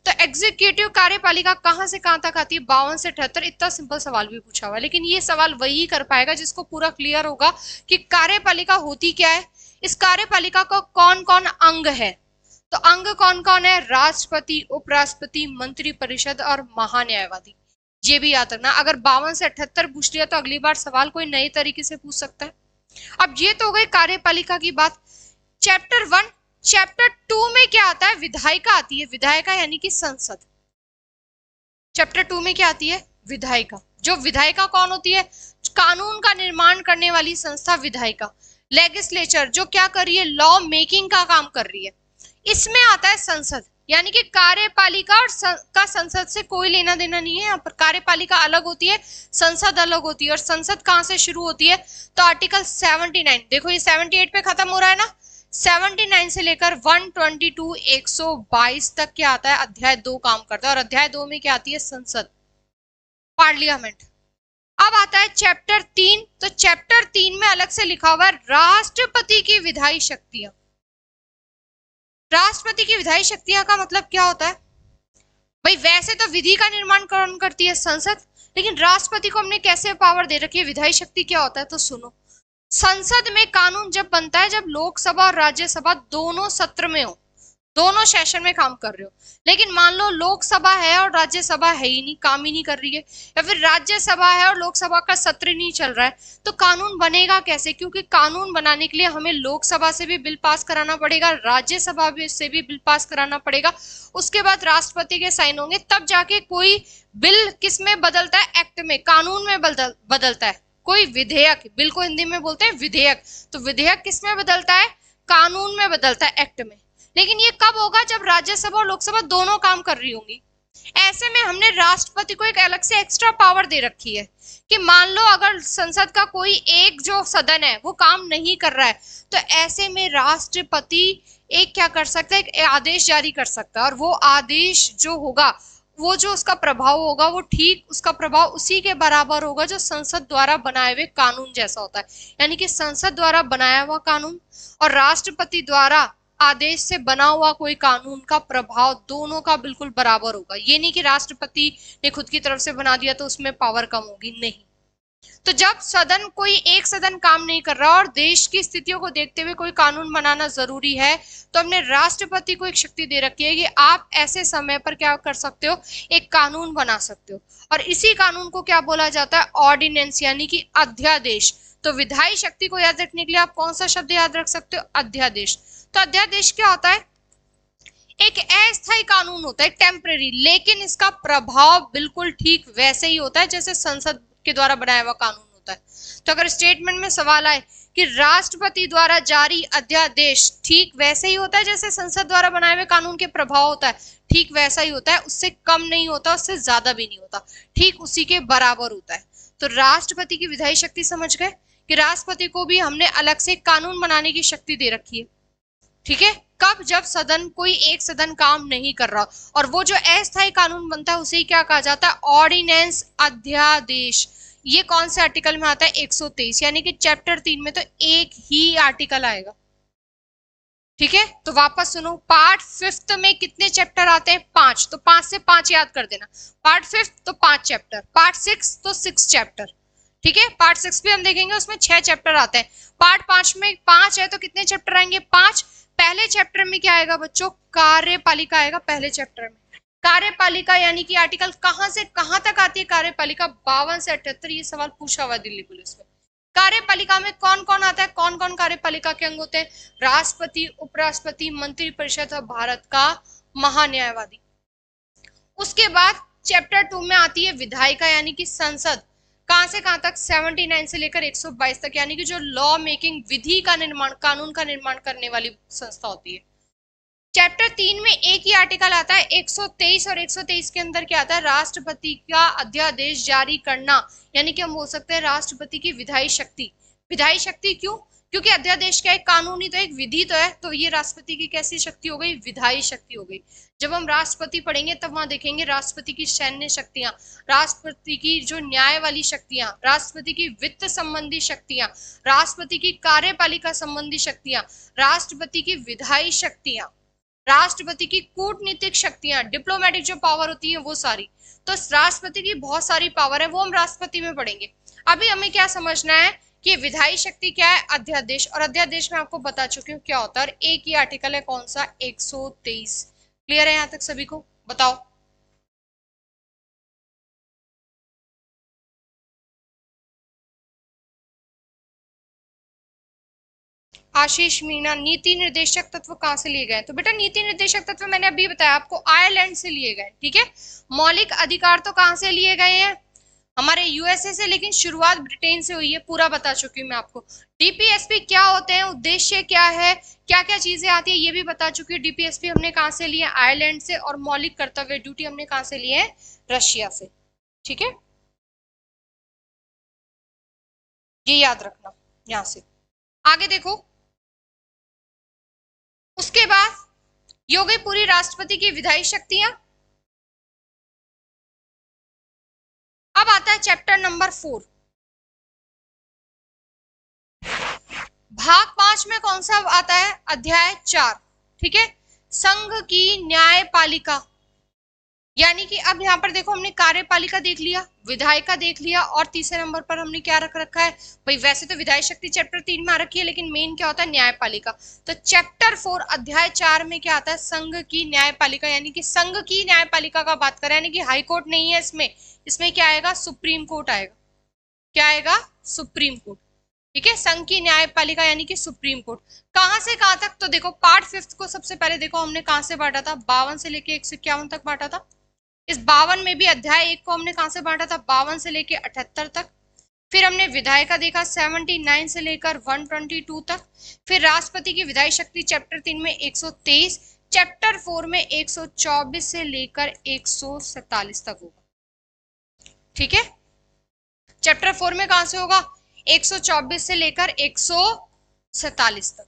तो एग्जीक्यूटिव कार्यपालिका कहां से कहां तक आती है, 52 से 78। इतना सिंपल सवाल भी पूछा हुआ है, लेकिन ये सवाल वही कर पाएगा जिसको पूरा क्लियर होगा कि कार्यपालिका होती क्या है, इस कार्यपालिका को कौन कौन अंग है। तो अंग कौन कौन है, राष्ट्रपति, उपराष्ट्रपति, मंत्री परिषद और महान्यायवादी। ये भी याद रखना, अगर 52 से 78 पूछ लिया तो अगली बार सवाल कोई नए तरीके से पूछ सकता है। अब ये तो हो गई कार्यपालिका की बात। चैप्टर 1, चैप्टर 2 में क्या आता है, विधायिका आती है। विधायिका यानी कि संसद। चैप्टर 2 में क्या आती है, विधायिका। जो विधायिका कौन होती है, कानून का निर्माण करने वाली संस्था विधायिका। लेजिस्लेचर जो क्या कर रही है, लॉ मेकिंग का काम कर रही है। इसमें आता है संसद, यानी कि कार्यपालिका और का संसद से कोई लेना देना नहीं है। यहाँ पर कार्यपालिका अलग होती है, संसद अलग होती है। और संसद कहां से शुरू होती है, तो आर्टिकल 79, देखो ये 78 पे खत्म हो रहा है ना, 79 से लेकर 122 122 तक क्या आता है, अध्याय 2 काम करता है। और अध्याय 2 में क्या आती है, संसद, पार्लियामेंट। अब आता है चैप्टर 3, तो चैप्टर 3 में अलग से लिखा हुआ है राष्ट्रपति की विधायी शक्तियां। राष्ट्रपति की विधायी शक्तियां का मतलब क्या होता है, भाई वैसे तो विधि का निर्माण कौन करती है, संसद, लेकिन राष्ट्रपति को हमने कैसे पावर दे रखी है, विधायी शक्ति क्या होता है, तो सुनो। संसद में कानून जब बनता है, जब लोकसभा और राज्यसभा दोनों सत्र में हो, दोनों सेशन में काम कर रहे हो, लेकिन मान लो लोकसभा है और राज्यसभा है ही नहीं, काम ही नहीं कर रही है, या फिर राज्यसभा है और लोकसभा का सत्र नहीं चल रहा है, तो कानून बनेगा कैसे, क्योंकि कानून बनाने के लिए हमें लोकसभा से भी बिल पास कराना पड़ेगा, राज्यसभा से भी बिल पास कराना पड़ेगा, उसके बाद राष्ट्रपति के साइन होंगे, तब जाके कोई बिल किस में बदलता है, एक्ट में, कानून में बदलता है। कोई विधेयक, बिल को हिंदी में बोलते हैं विधेयक, तो विधेयक किस में बदलता है, कानून में बदलता है, एक्ट में। लेकिन ये कब होगा, जब राज्यसभा और लोकसभा दोनों काम कर रही होंगी। ऐसे में हमने राष्ट्रपति को एक अलग से एक्स्ट्रा पावर दे रखी है कि मान लो अगर संसद का कोई एक जो सदन है वो काम नहीं कर रहा है, तो ऐसे में राष्ट्रपति एक क्या कर सकता है, एक आदेश जारी कर सकता है, और वो आदेश जो होगा, वो जो उसका प्रभाव होगा, वो ठीक उसका प्रभाव उसी के बराबर होगा जो संसद द्वारा बनाए हुए कानून जैसा होता है। यानी कि संसद द्वारा बनाया हुआ कानून और राष्ट्रपति द्वारा आदेश से बना हुआ कोई कानून का प्रभाव दोनों का बिल्कुल बराबर होगा। ये नहीं कि राष्ट्रपति ने खुद की तरफ से बना दिया तो उसमें पावर कम होगी, नहीं। तो जब कोई एक सदन काम नहीं कर रहा और देश की स्थितियों को देखते हुए कोई कानून बनाना जरूरी है, तो हमने राष्ट्रपति को एक शक्ति दे रखी है कि आप ऐसे समय पर क्या कर सकते हो, एक कानून बना सकते हो। और इसी कानून को क्या बोला जाता है, ऑर्डिनेंस, यानी कि अध्यादेश। तो विधायी शक्ति को याद रखने के लिए आप कौन सा शब्द याद रख सकते हो, अध्यादेश। तो अध्यादेश क्या होता है, एक अस्थायी कानून होता है, टेम्परेरी, लेकिन इसका प्रभाव बिल्कुल ठीक वैसे ही होता है जैसे संसद के द्वारा बनाया हुआ कानून होता है। तो अगर स्टेटमेंट में सवाल आए कि राष्ट्रपति द्वारा जारी अध्यादेश ठीक वैसे ही होता है जैसे संसद द्वारा बनाए हुए कानून के प्रभाव होता है, ठीक वैसा ही होता है, उससे कम नहीं होता, उससे ज्यादा भी नहीं होता, ठीक उसी के बराबर होता है। तो राष्ट्रपति की विधायी शक्ति समझ गए कि राष्ट्रपति को भी हमने अलग से कानून बनाने की शक्ति दे रखी है, ठीक है। कब, जब कोई एक सदन काम नहीं कर रहा, और वो जो अस्थायी कानून बनता है उसे ही क्या कहा जाता है, ऑर्डिनेंस, अध्यादेश। ये कौन से आर्टिकल में आता है, 123, यानी कि चैप्टर 3 में तो एक ही आर्टिकल आएगा, ठीक है। तो वापस सुनो, पार्ट 5 में कितने चैप्टर आते हैं, 5, तो 5 से 5 याद कर देना। पार्ट 5 तो 5 चैप्टर, पार्ट 6 तो 6 चैप्टर, ठीक है। पार्ट 6 भी हम देखेंगे, उसमें 6 चैप्टर आते हैं। पार्ट 5 में 5 है तो कितने चैप्टर आएंगे, 5। पहले चैप्टर में क्या आएगा बच्चों, कार्यपालिका आएगा पहले चैप्टर में। कार्यपालिका यानी कि आर्टिकल कहां से कहां तक आती है कार्यपालिका, 52 से 78। ये सवाल पूछा हुआ दिल्ली पुलिस में। कार्यपालिका में कौन कौन आता है, कौन कौन कार्यपालिका के अंग होते हैं, राष्ट्रपति, उपराष्ट्रपति, मंत्रिपरिषद और भारत का महान्यायवादी। उसके बाद चैप्टर 2 में आती है विधायिका यानी कि संसद, कहां से कहां तक, 79 से लेकर 122 तक, यानी कि जो लॉ मेकिंग, विधि का निर्माण, कानून का निर्माण करने वाली संस्था होती है। चैप्टर 3 में एक ही आर्टिकल आता है 123, और 123 के अंदर क्या आता है, राष्ट्रपति का अध्यादेश जारी करना, यानी कि हम बोल सकते हैं राष्ट्रपति की विधायी शक्ति। विधायी शक्ति क्यों, क्योंकि अध्यादेश क्या है, कानूनी तो एक, विधि तो है, तो ये राष्ट्रपति की कैसी शक्ति हो गई, विधायी शक्ति हो गई। जब हम राष्ट्रपति पढ़ेंगे तब वहां देखेंगे राष्ट्रपति की सैन्य शक्तियां, राष्ट्रपति की जो न्याय वाली शक्तियां, राष्ट्रपति की वित्त संबंधी शक्तियां, राष्ट्रपति की कार्यपालिका संबंधी शक्तियां, राष्ट्रपति की विधायी शक्तियां, राष्ट्रपति की कूटनीतिक शक्तियां, डिप्लोमेटिक जो पावर होती है वो सारी। तो राष्ट्रपति की बहुत सारी पावर है, वो हम राष्ट्रपति में पढ़ेंगे। अभी हमें क्या समझना है कि विधायी शक्ति क्या है, अध्यादेश। और अध्यादेश में आपको बता चुकी हूँ क्या होता है, और एक ही आर्टिकल है, कौन सा, 123। क्लियर है यहां तक सभी को, बताओ। आशीष मीना, नीति निर्देशक तत्व कहां से लिए गए, तो बेटा नीति निर्देशक तत्व मैंने अभी बताया आपको, आयरलैंड से लिए गए, ठीक है। मौलिक अधिकार तो कहां से लिए गए हैं, हमारे यूएसए से, लेकिन शुरुआत ब्रिटेन से हुई है, पूरा बता चुकी हूँ मैं आपको। डीपीएसपी क्या होते हैं, उद्देश्य क्या है, क्या क्या चीजें आती है, ये भी बता चुकी हूँ। डीपीएसपी हमने कहां से लिए, आयरलैंड से, और मौलिक कर्तव्य, ड्यूटी, हमने कहां से लिए, रशिया से, ठीक है। ये याद रखना यहां से। आगे देखो, उसके बाद ये हो गई पूरी राष्ट्रपति की विधायी शक्तियां। अब आता है चैप्टर नंबर 4, भाग 5 में कौन सा आता है, अध्याय 4, ठीक है, संघ की न्यायपालिका। यानी कि अब यहाँ पर देखो, हमने कार्यपालिका देख लिया, विधायिका देख लिया, और तीसरे नंबर पर हमने क्या रख रखा है भाई, वैसे तो विधायी शक्ति चैप्टर 3 में आ रखी है, लेकिन मेन क्या होता है, न्यायपालिका। तो चैप्टर 4 अध्याय 4 में क्या आता है, संघ की न्यायपालिका, यानी कि संघ की न्यायपालिका का बात करें, यानी कि हाई कोर्ट नहीं है इसमें, इसमें क्या आएगा, सुप्रीम कोर्ट आएगा। क्या आएगा, सुप्रीम कोर्ट, ठीक है। संघ की न्यायपालिका यानी कि सुप्रीम कोर्ट। कहां से कहां तक, तो देखो पार्ट 5 को सबसे पहले देखो हमने कहां से बांटा था, 52 से लेके 151 तक बांटा था। इस 52 में भी अध्याय 1 को हमने कहां से बांटा था, 52 से लेके 78 तक। फिर हमने विधायिका देखा 79 से लेकर 122 तक। फिर राष्ट्रपति की विधायी शक्ति चैप्टर 3 में 123, चैप्टर 4 में 124 से लेकर 147 तक होगा, ठीक है। चैप्टर 4 में कहां से होगा, 124 से लेकर 147 तक।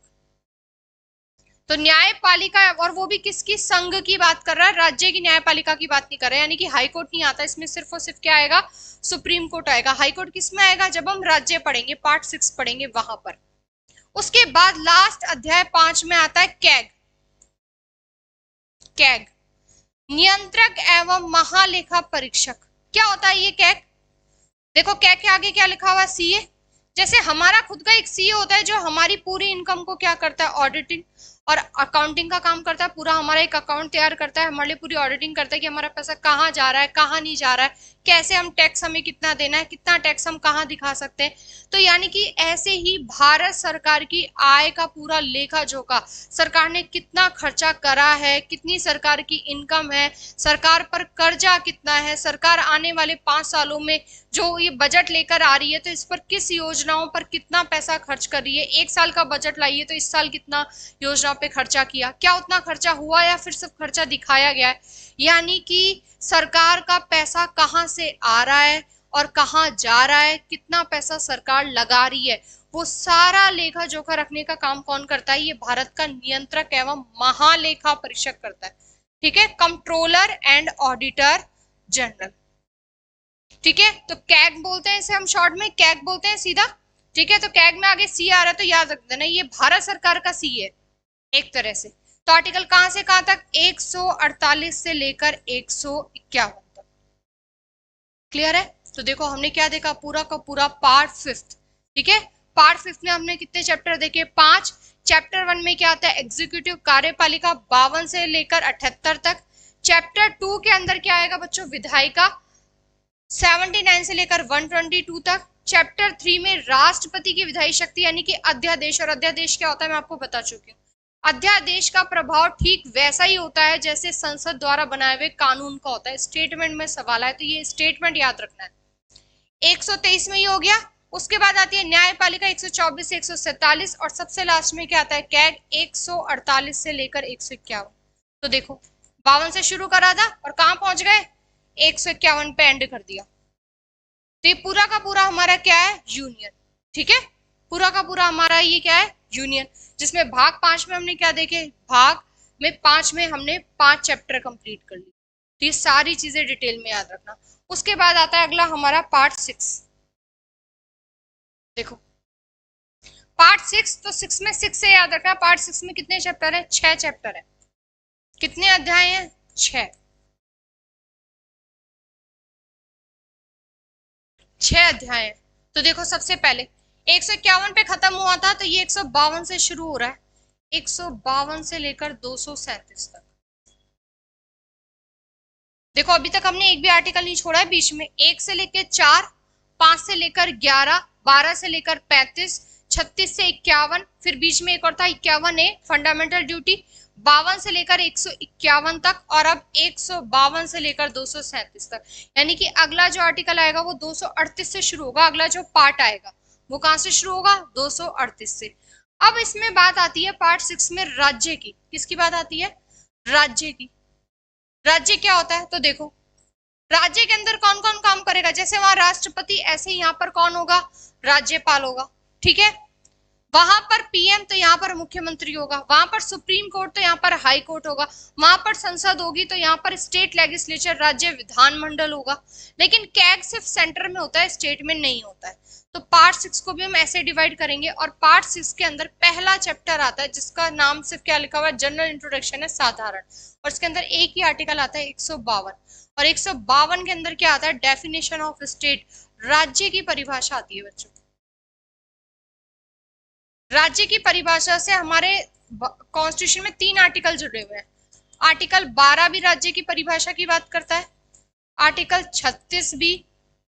तो न्यायपालिका, और वो भी किसकी, संघ की बात कर रहा है, राज्य की न्यायपालिका की बात नहीं कर रहा है, यानी कि हाई कोर्ट नहीं आता इसमें, सिर्फ और सिर्फ क्या आएगा, सुप्रीम कोर्ट आएगा। हाई कोर्ट किस में आएगा, जब हम राज्य पढ़ेंगे, पार्ट 6 पढ़ेंगे वहां पर। उसके बाद लास्ट अध्याय 5 में आता है कैग। कैग, नियंत्रक एवं महालेखा परीक्षक। क्या होता है ये कैग? देखो कैग के आगे क्या लिखा हुआ है? सीए। जैसे हमारा खुद का एक सीए होता है जो हमारी पूरी इनकम को क्या करता है? ऑडिटिंग और अकाउंटिंग का काम करता है। पूरा हमारा एक अकाउंट तैयार करता है, हमारे लिए पूरी ऑडिटिंग करता है कि हमारा पैसा कहाँ जा रहा है, कहाँ नहीं जा रहा है, कैसे हम टैक्स, हमें कितना देना है, कितना टैक्स हम कहाँ दिखा सकते हैं। तो यानी कि ऐसे ही भारत सरकार की आय का पूरा लेखा जोखा, सरकार ने कितना खर्चा करा है, कितनी सरकार की इनकम है, सरकार पर कर्जा कितना है, सरकार आने वाले 5 सालों में जो ये बजट लेकर आ रही है तो इस पर किस योजनाओं पर कितना पैसा खर्च कर रही है। 1 साल का बजट लाई है तो इस साल कितना योजना पे खर्चा किया, क्या उतना खर्चा हुआ या फिर सिर्फ खर्चा दिखाया गया है। यानी कि सरकार का पैसा कहाँ से आ रहा है और कहाँ जा रहा है, कितना पैसा सरकार लगा रही है, वो सारा लेखा जोखा रखने का काम कौन करता है? ये भारत का नियंत्रक एवं महालेखा परीक्षक करता है। ठीक है, कंट्रोलर एंड ऑडिटर जनरल। ठीक है, तो कैग बोलते हैं इसे, हम शॉर्ट में कैग बोलते हैं सीधा। ठीक है, तो कैग में आगे सी आ रहा है तो याद रख देना ये भारत सरकार का सी है एक तरह से। तो आर्टिकल कहां से कहां तक? 148 से लेकर 151 तक। क्लियर है? तो देखो हमने क्या देखा, पूरा का पूरा पार्ट 5। ठीक है, पार्ट 5 में हमने कितने चैप्टर देखे? 5। चैप्टर 1 में क्या आता है? एग्जीक्यूटिव कार्यपालिका 52 से लेकर 78 तक। चैप्टर 2 के अंदर क्या आएगा बच्चों? विधायिका 79 से लेकर 122 तक। चैप्टर 3 में राष्ट्रपति की विधायी शक्ति यानी कि अध्यादेश, और अध्यादेश क्या होता है मैं आपको बता चुकी हूँ। अध्यादेश का प्रभाव ठीक वैसा ही होता है जैसे संसद द्वारा बनाए हुए कानून का होता है। स्टेटमेंट में सवाल है तो ये स्टेटमेंट याद रखना है। 123 में ये हो गया। उसके बाद आती है न्यायपालिका 124 से 147 और सबसे लास्ट में क्या आता है? कैग 148 से लेकर 151। तो देखो 52 से शुरू करा था और कहां पहुंच गए? 151 पे एंड कर दिया। तो ये पूरा का पूरा हमारा क्या है? यूनियन। ठीक है, पूरा का पूरा हमारा ये क्या है? यूनियन। जिसमें भाग 5 में हमने क्या देखे? भाग में 5 में हमने 5 चैप्टर कंप्लीट कर ली। तो ये सारी चीजें डिटेल में याद रखना। उसके बाद आता है अगला हमारा पार्ट 6। देखो पार्ट 6, तो 6 में 6 से याद रखना। पार्ट 6 में कितने चैप्टर है? 6 चैप्टर है। कितने अध्याय हैं? 6 अध्याय है। तो देखो सबसे पहले 151 पे खत्म हुआ था तो ये 152 से शुरू हो रहा है। 152 से लेकर 237 तक। देखो अभी तक हमने एक भी आर्टिकल नहीं छोड़ा है बीच में। 1 से लेकर 4, 5 से लेकर 11, 12 से लेकर 35, 36 से 51, फिर बीच में एक और था 51A फंडामेंटल ड्यूटी, 52 से लेकर 151 तक, और अब 152 से लेकर 237 तक। यानी कि अगला जो आर्टिकल आएगा वो 238 से शुरू होगा। अगला जो पार्ट आएगा वो कहां से शुरू होगा? 238 से। अब इसमें बात आती है पार्ट 6 में राज्य की। किसकी बात आती है? राज्य की। राज्य क्या होता है? तो देखो राज्य के अंदर कौन कौन काम करेगा? जैसे वहां राष्ट्रपति, ऐसे यहाँ पर कौन होगा? राज्यपाल होगा। ठीक है, वहां पर पीएम तो यहाँ पर मुख्यमंत्री होगा, वहां पर सुप्रीम कोर्ट तो यहाँ पर हाई कोर्ट होगा, वहां पर संसद होगी तो यहाँ पर स्टेट लेजिस्लेचर, राज्य विधानमंडल होगा। लेकिन कैग सिर्फ सेंटर में होता है, स्टेट में नहीं होता है। तो पार्ट 6 को भी हम ऐसे डिवाइड करेंगे और पार्ट 6 के अंदर पहला चैप्टर आता है जिसका नाम सिर्फ क्या लिखा हुआ है? जनरल इंट्रोडक्शन है, साधारण। और इसके अंदर एक ही आर्टिकल आता है 152, और 152 के अंदर क्या आता है? डेफिनेशन ऑफ स्टेट, राज्य की परिभाषा आती है बच्चों। राज्य की परिभाषा से हमारे कॉन्स्टिट्यूशन में 3 आर्टिकल जुड़े हुए हैं। आर्टिकल 12 भी राज्य की परिभाषा की बात करता है, आर्टिकल 36 भी,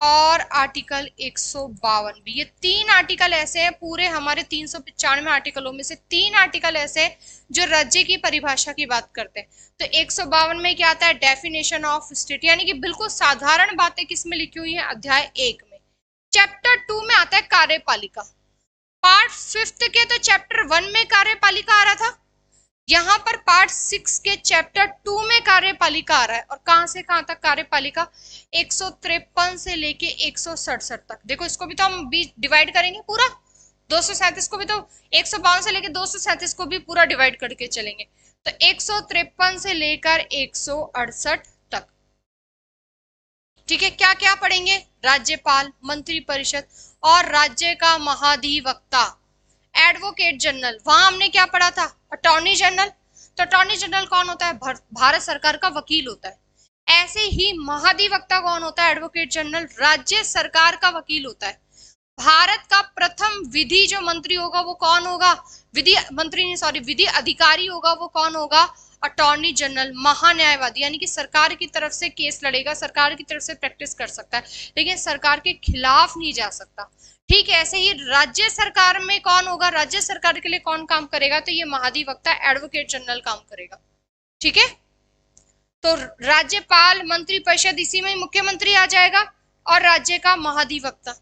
और आर्टिकल 152 भी। ये 3 आर्टिकल ऐसे हैं, पूरे हमारे 395 आर्टिकलों में से 3 आर्टिकल ऐसे हैं जो राज्य की परिभाषा की बात करते हैं। तो 152 में क्या आता है? डेफिनेशन ऑफ स्टेट, यानी कि बिल्कुल साधारण बातें किसमें लिखी हुई है? अध्याय 1 में। चैप्टर 2 में आता है कार्यपालिका। पार्ट 5 के तो चैप्टर 1 में कार्यपालिका आ रहा था, यहाँ पर पार्ट 6 के चैप्टर 2 में कार्यपालिका आ रहा है। और कहां से कहां तक कार्यपालिका? 153 से लेके 167 तक। देखो इसको भी तो हम बीच डिवाइड करेंगे पूरा, 237 को भी तो 152 से लेके 237 को भी पूरा डिवाइड करके चलेंगे। तो 153 से लेकर 168 तक। ठीक है, क्या क्या पढ़ेंगे? राज्यपाल, मंत्री परिषद और राज्य का महाधिवक्ता, एडवोकेट जनरल। वहां हमने क्या पढ़ा था? Attorney general. तो अटॉर्नी जनरल कौन होता है? भारत सरकार का वकील होता है। ऐसे ही महाधिवक्ता कौन होता है? एडवोकेट जनरल राज्य सरकार का वकील होता है। भारत का प्रथम विधि जो मंत्री होगा वो कौन होगा? विधि मंत्री नहीं, सॉरी, विधि अधिकारी होगा वो कौन होगा? अटॉर्नी जनरल, महान्यायवादी, यानी कि सरकार की तरफ से केस लड़ेगा, सरकार की तरफ से प्रैक्टिस कर सकता है, लेकिन सरकार के खिलाफ नहीं जा सकता। ठीक है, ऐसे ही राज्य सरकार में कौन होगा? राज्य सरकार के लिए कौन काम करेगा? तो ये महाधिवक्ता एडवोकेट जनरल काम करेगा। ठीक है, तो राज्यपाल, मंत्रिपरिषद, इसी में मुख्यमंत्री आ जाएगा, और राज्य का महाधिवक्ता।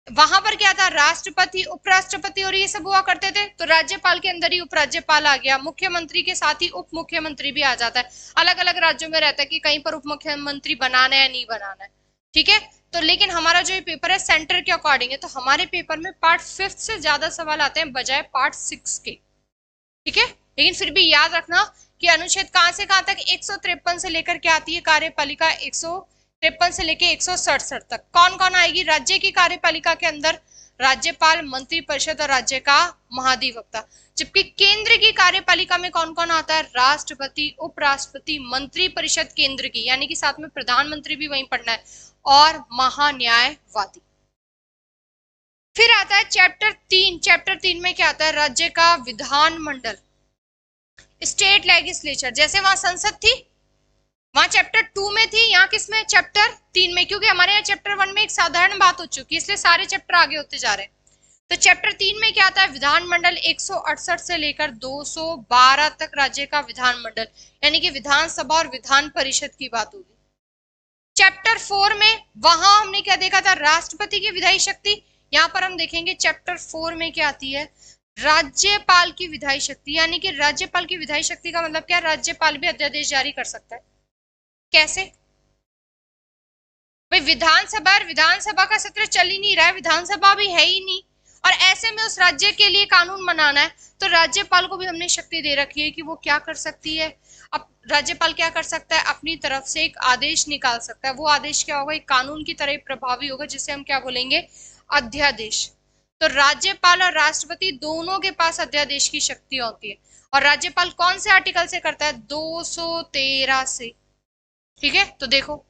वहां पर क्या था? राष्ट्रपति, उपराष्ट्रपति और ये सब हुआ करते थे। तो राज्यपाल के अंदर ही उपराज्यपाल आ गया, मुख्यमंत्री के साथ ही उप मुख्यमंत्री भी आ जाता है। अलग अलग राज्यों में रहता है कि कहीं पर उप मुख्यमंत्री बनाना है या नहीं बनाना है। ठीक है, तो लेकिन हमारा जो ये पेपर है सेंटर के अकॉर्डिंग है, तो हमारे पेपर में पार्ट 5 से ज्यादा सवाल आते हैं बजाय पार्ट 6 के। ठीक है, लेकिन फिर भी याद रखना कि अनुच्छेद कहां से कहां तक? 153 से लेकर क्या आती है? कार्यपालिका 153 से लेकर 167 तक। कौन कौन आएगी राज्य की कार्यपालिका के अंदर? राज्यपाल, मंत्रिपरिषद और राज्य का महाधिवक्ता। जबकि केंद्र की कार्यपालिका में कौन कौन आता है? राष्ट्रपति, उपराष्ट्रपति, मंत्रिपरिषद केंद्र की, यानी कि साथ में प्रधानमंत्री भी वहीं पढ़ना है, और महान्यायवादी। फिर आता है चैप्टर 3। चैप्टर 3 में क्या आता है? राज्य का विधानमंडल, स्टेट लेजिस्लेचर। जैसे वहां संसद थी, वहां चैप्टर 2 में थी, यहाँ किस में? चैप्टर 3 में, क्योंकि हमारे यहाँ चैप्टर 1 में एक साधारण बात हो चुकी है, इसलिए सारे चैप्टर आगे होते जा रहे हैं। तो चैप्टर 3 में क्या आता है? विधानमंडल, 168 से लेकर 212 तक राज्य का विधानमंडल, यानी कि विधानसभा और विधान परिषद की बात होगी। चैप्टर 4 में वहां हमने क्या देखा था? राष्ट्रपति की विधायी शक्ति। यहाँ पर हम देखेंगे चैप्टर 4 में क्या आती है? राज्यपाल की विधायी शक्ति, यानी कि राज्यपाल की विधायी शक्ति का मतलब क्या? राज्यपाल भी अध्यादेश जारी कर सकता है। कैसे भाई? विधानसभा का सत्र चल ही नहीं रहा है, विधानसभा भी है ही नहीं, और ऐसे में उस राज्य के लिए कानून बनाना है, तो राज्यपाल को भी हमने शक्ति दे रखी है कि वो क्या कर सकती है। अब राज्यपाल क्या कर सकता है? अपनी तरफ से एक आदेश निकाल सकता है। वो आदेश क्या होगा? एक कानून की तरह प्रभावी होगा, जिसे हम क्या बोलेंगे? अध्यादेश। तो राज्यपाल और राष्ट्रपति दोनों के पास अध्यादेश की शक्ति होती है। और राज्यपाल कौन से आर्टिकल से करता है? 213 से। ठीक है, तो देखो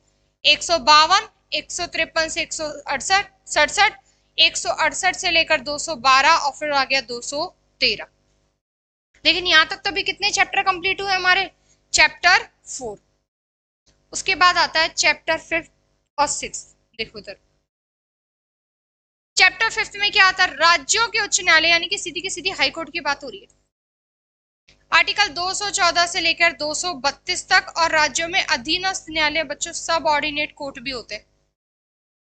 152, 153 से 168, 67, 168 से लेकर 212 और फिर आ गया 213। लेकिन यहां तक तो भी कितने चैप्टर कंप्लीट हुए हमारे? चैप्टर 4। उसके बाद आता है चैप्टर 5 और 6। देखो इधर चैप्टर 5 में क्या आता है? राज्यों के उच्च न्यायालय, यानी कि सीधी की सीधी हाईकोर्ट की बात हो रही है। आर्टिकल 214 से लेकर 232 तक, और राज्यों में अधीनस्थ न्यायालय बच्चों सब ऑर्डिनेट कोर्ट भी होते हैं।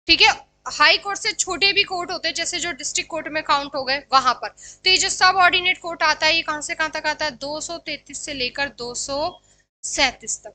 ठीक है, हाई कोर्ट से छोटे भी कोर्ट होते हैं, जैसे जो डिस्ट्रिक्ट कोर्ट में काउंट हो गए वहां पर। तो ये जो सब ऑर्डिनेट कोर्ट आता है, ये कहां से कहां तक आता है? 233 से लेकर 237 तक।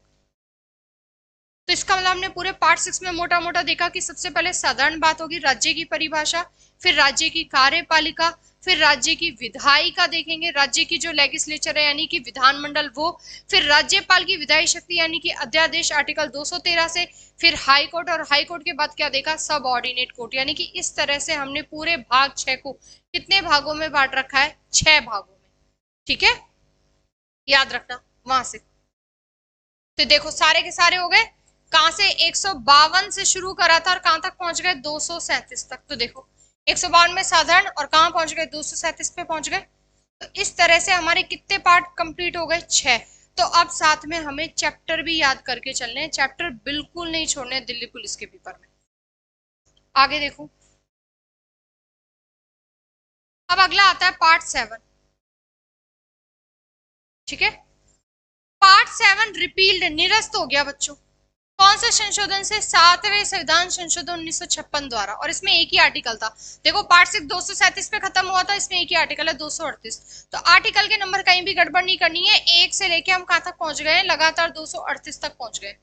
तो इसका मतलब हमने पूरे पार्ट 6 में मोटा मोटा देखा कि सबसे पहले साधारण बात होगी राज्य की परिभाषा, फिर राज्य की कार्यपालिका, फिर राज्य की विधायिका देखेंगे, राज्य की जो लेजिस्लेचर है यानी कि विधानमंडल वो, फिर राज्यपाल की विधायी शक्ति यानी कि अध्यादेश आर्टिकल 213 से, फिर हाई कोर्ट, और हाई कोर्ट के बाद क्या देखा? सब ऑर्डिनेट कोर्ट। यानी कि इस तरह से हमने पूरे भाग 6 को कितने भागों में बांट रखा है? 6 भागों में। ठीक है, याद रखना वहां से। तो देखो सारे के सारे हो गए। कहां से? 152 से शुरू करा था और कहां तक पहुंच गए? 237 तक। तो देखो 152 में साधारण, और कहां पहुंच गए? 237 पे पहुंच गए। तो इस तरह से हमारे कितने पार्ट कंप्लीट हो गए? 6। तो अब साथ में हमें चैप्टर भी याद करके चलने हैं, चैप्टर बिल्कुल नहीं छोड़ने दिल्ली पुलिस के पेपर में। आगे देखो, अब अगला आता है पार्ट 7। ठीक है, पार्ट 7 रिपील्ड, निरस्त हो गया बच्चों। कौन से संशोधन से? 7वें संविधान संशोधन 1956 द्वारा, और इसमें एक ही आर्टिकल था। देखो पार्ट 6 237 पे खत्म हुआ था, इसमें एक ही आर्टिकल है 238। तो आर्टिकल के नंबर कहीं भी गड़बड़ नहीं करनी है। 1 से लेके हम कहां तक पहुंच गए? लगातार 238 तक पहुंच गए।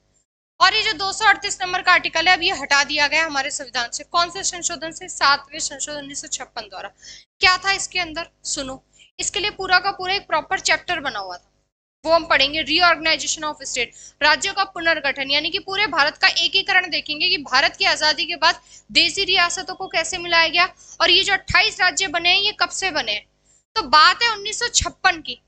और ये जो 238 नंबर का आर्टिकल है अब ये हटा दिया गया हमारे संविधान से। कौन से संशोधन से? 7वें संशोधन 1956 द्वारा। क्या था इसके अंदर? सुनो, इसके लिए पूरा का पूरा एक प्रॉपर चैप्टर बना हुआ था, वो हम पढ़ेंगे। रीऑर्गेनाइजेशन ऑफ स्टेट, राज्यों का पुनर्गठन, यानी कि पूरे भारत का एकीकरण देखेंगे कि भारत की आजादी के बाद देशी रियासतों को कैसे मिलाया गया, और ये जो 28 राज्य बने हैं ये कब से बने हैं। तो बात है 1956 की।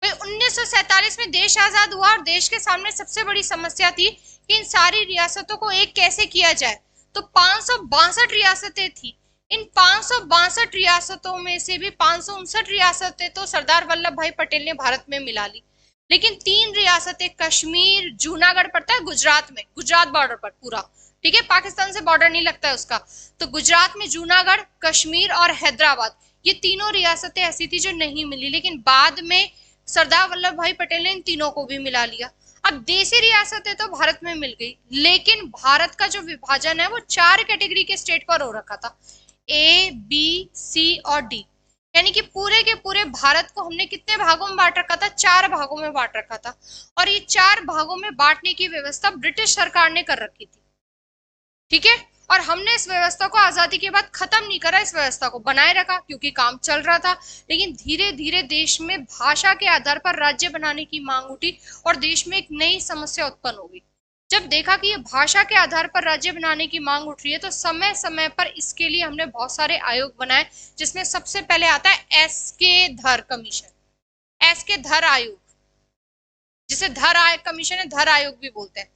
भाई 1947 में देश आजाद हुआ और देश के सामने सबसे बड़ी समस्या थी कि इन सारी रियासतों को एक कैसे किया जाए। तो 562 रियासतें थी। इन 562 रियासतों में से भी 559 रियासतें तो सरदार वल्लभ भाई पटेल ने भारत में मिला ली, लेकिन 3 रियासतें कश्मीर, जूनागढ़ पड़ता है गुजरात में, गुजरात बॉर्डर पर पूरा, ठीक है, पाकिस्तान से बॉर्डर नहीं लगता है उसका, तो गुजरात में जूनागढ़, कश्मीर और हैदराबाद, ये तीनों रियासतें ऐसी थी जो नहीं मिली, लेकिन बाद में सरदार वल्लभ भाई पटेल ने इन तीनों को भी मिला लिया। अब देशी रियासतें तो भारत में मिल गई, लेकिन भारत का जो विभाजन है वो 4 कैटेगरी के स्टेट पर हो रखा था, ए, बी, सी और डी, यानी कि पूरे के पूरे भारत को हमने कितने भागों में बांट रखा था, 4 भागों में बांट रखा था। और ये 4 भागों में बांटने की व्यवस्था ब्रिटिश सरकार ने कर रखी थी, ठीक है। और हमने इस व्यवस्था को आजादी के बाद खत्म नहीं करा, इस व्यवस्था को बनाए रखा क्योंकि काम चल रहा था। लेकिन धीरे धीरे देश में भाषा के आधार पर राज्य बनाने की मांग उठी और देश में एक नई समस्या उत्पन्न हो गई। जब देखा कि ये भाषा के आधार पर राज्य बनाने की मांग उठ रही है, तो समय समय पर इसके लिए हमने बहुत सारे आयोग बनाए, जिसमें सबसे पहले आता है एस.के. धर कमीशन, एस.के. धर आयोग, जिसे धर आयोग कमीशन है, धर आयोग भी बोलते हैं।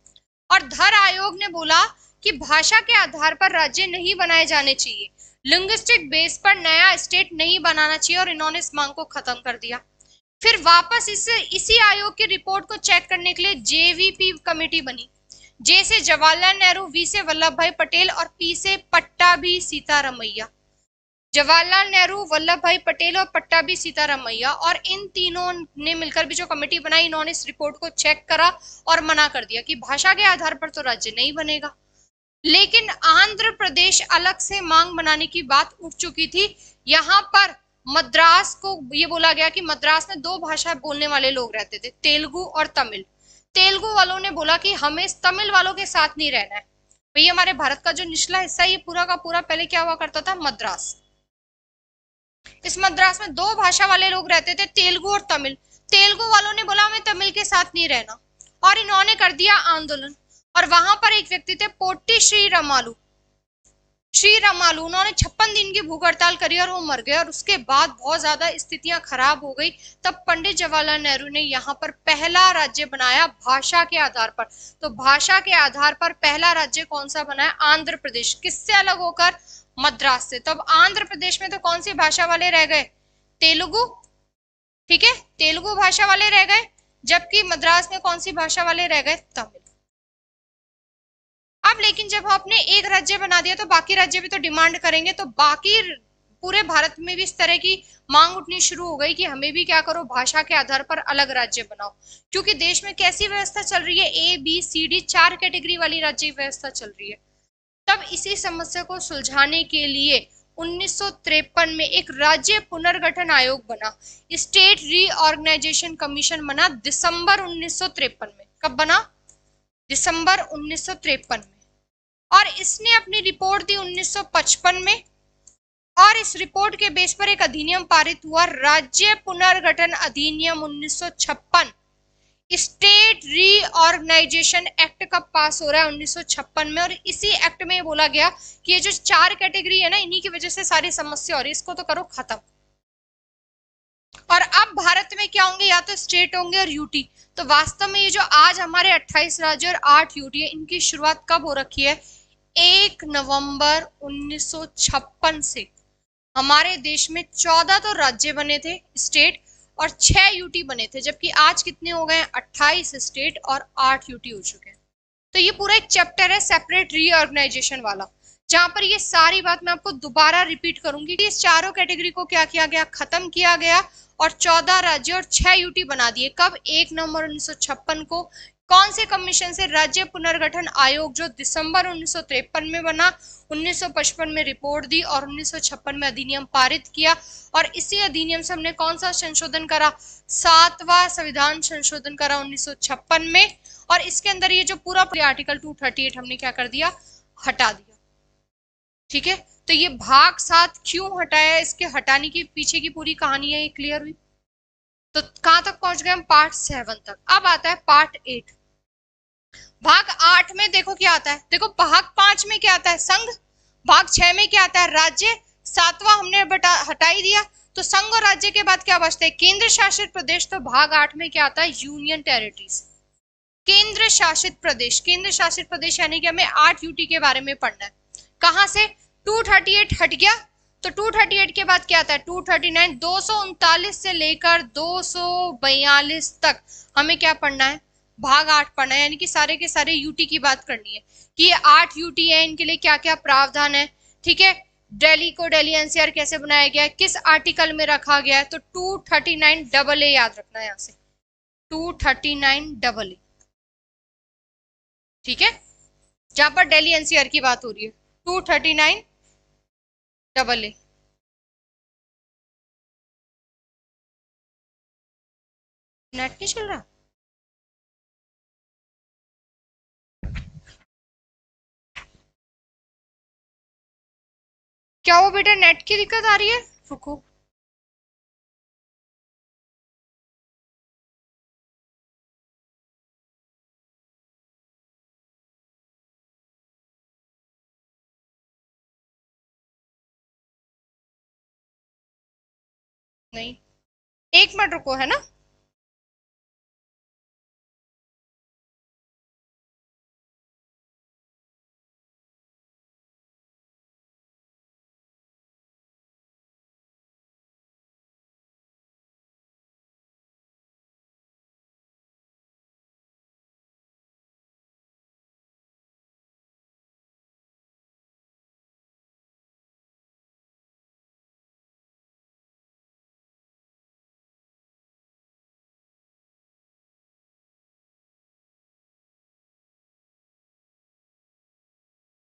और धर आयोग ने बोला कि भाषा के आधार पर राज्य नहीं बनाए जाने चाहिए, लिंग्विस्टिक बेस पर नया स्टेट नहीं बनाना चाहिए, और इन्होंने इस मांग को खत्म कर दिया। फिर वापस इसी आयोग की रिपोर्ट को चेक करने के लिए जेवीपी कमेटी बनी, जे से जवाहरलाल नेहरू, वी से वल्लभ भाई पटेल और पी से पट्टाभी सीतारामैया। जवाहरलाल नेहरू, वल्लभ भाई पटेल और पट्टाभी सीतारामैया, और इन तीनों ने मिलकर भी जो कमेटी बनाई, इन्होंने इस रिपोर्ट को चेक करा और मना कर दिया कि भाषा के आधार पर तो राज्य नहीं बनेगा। लेकिन आंध्र प्रदेश अलग से मांग बनाने की बात उठ चुकी थी। यहाँ पर मद्रास को ये बोला गया कि मद्रास में 2 भाषा बोलने वाले लोग रहते थे, तेलुगु और तमिल। तेलुगु वालों ने बोला कि हमें तमिल वालों के साथ नहीं रहना है। भाई हमारे भारत का जो निचला हिस्सा, ये पूरा का पूरा पहले क्या हुआ करता था, मद्रास। इस मद्रास में 2 भाषा वाले लोग रहते थे, तेलुगु और तमिल। तेलुगु वालों ने बोला हमें तमिल के साथ नहीं रहना, और इन्होंने कर दिया आंदोलन। और वहां पर एक व्यक्ति थे पोट्टी श्री रामालू, उन्होंने 56 दिन की भूख हड़ताल करी और वो मर गए। और उसके बाद बहुत ज्यादा स्थितियां खराब हो गई। तब पंडित जवाहरलाल नेहरू ने यहाँ पर पहला राज्य बनाया भाषा के आधार पर। तो भाषा के आधार पर पहला राज्य कौन सा बनाया, आंध्र प्रदेश। किससे अलग होकर, मद्रास से। तब आंध्र प्रदेश में तो कौन सी भाषा वाले रह गए, तेलुगु, ठीक है, तेलुगु भाषा वाले रह गए, जबकि मद्रास में कौन सी भाषा वाले रह गए, तमिल। अब लेकिन जब आपने एक राज्य बना दिया तो बाकी राज्य भी तो डिमांड करेंगे, तो बाकी पूरे भारत में भी इस तरह की मांग उठनी शुरू हो गई कि हमें भी क्या करो, भाषा के आधार पर अलग राज्य बनाओ। क्योंकि देश में कैसी व्यवस्था चल रही है, ए, बी, सी, डी 4 कैटेगरी वाली राज्य व्यवस्था चल रही है। तब इसी समस्या को सुलझाने के लिए 1953 में एक राज्य पुनर्गठन आयोग बना, स्टेट रीऑर्गेनाइजेशन कमीशन बना दिसंबर 1953 में। कब बना, दिसंबर 1953 में। और इसने अपनी रिपोर्ट दी 1955 में, और इस रिपोर्ट के बेस पर एक अधिनियम पारित हुआ, राज्य पुनर्गठन अधिनियम 1956। स्टेट रीऑर्गेनाइजेशन एक्ट कब पास हो रहा है, 1956 में। और इसी एक्ट में बोला गया कि ये जो 4 कैटेगरी है ना, इन्हीं की वजह से सारी समस्या हो रही है, इसको तो करो खत्म। और अब भारत में क्या होंगे, या तो स्टेट होंगे और यूटी। तो वास्तव में ये जो आज हमारे 28 राज्य और 8 यूटी है, इनकी शुरुआत कब हो रखी है, 1 नवंबर 1956 से। हमारे देश में 14 तो राज्य बने थे, स्टेट, और 6 यूटी बने थे, जबकि आज कितने हो गए, 28 स्टेट और 8 यूटी हो चुके हैं। तो ये पूरा एक चैप्टर है सेपरेट रीऑर्गेनाइजेशन वाला, जहां पर ये सारी बात मैं आपको दोबारा रिपीट करूंगी कि इस चारों कैटेगरी को क्या किया गया, खत्म किया गया, और 14 राज्य और 6 यूटी बना दिए। कब, 1 नवंबर 1956 को। कौन से कमीशन से, राज्य पुनर्गठन आयोग, जो दिसंबर 1953 में बना, 1955 में रिपोर्ट दी और 1956 में अधिनियम पारित किया। और इसी अधिनियम से हमने कौन सा संशोधन करा, 7वां संविधान संशोधन करा 1956 में। और इसके अंदर ये जो पूरा आर्टिकल 238 हमने क्या कर दिया, हटा दिया, ठीक है। तो ये भाग 7 क्यों हटाया, इसके हटाने की पीछे की पूरी कहानी है, ये क्लियर हुई। तो कहां तक पहुंच गए हम, पार्ट 7 तक। अब आता है पार्ट 8। भाग 8 में देखो क्या आता है, देखो भाग 5 में क्या आता है, संघ, भाग 6 में क्या आता है, राज्य, 7वां हमने हटा ही दिया। तो संघ और राज्य के बाद क्या बचता है? केंद्र शासित प्रदेश। तो भाग 8 में क्या आता है? यूनियन टेरिटरीज, केंद्र शासित प्रदेश। केंद्र शासित प्रदेश यानी कि हमें 8 यूटी के बारे में पढ़ना है। कहां से? 238 हट गया, तो 238 के बाद क्या आता है? 239। 239 से लेकर 242 तक हमें क्या पढ़ना है? भाग 8 पढ़ना है, यानी कि सारे के सारे यूटी की बात करनी है कि ये 8 यूटी है, इनके लिए क्या क्या प्रावधान है। ठीक है, दिल्ली को दिल्ली एनसीआर कैसे बनाया गया है, किस आर्टिकल में रखा गया है। तो 239 डबल ए याद रखना है, यहां से 239 डबल ए। ठीक है, जहां पर दिल्ली एनसीआर की बात हो रही है, 239 डबल ए। नेट नहीं चल रहा? क्या वो बेटा नेट की दिक्कत आ रही है? रुको, नहीं, 1 मिनट रुको, है ना।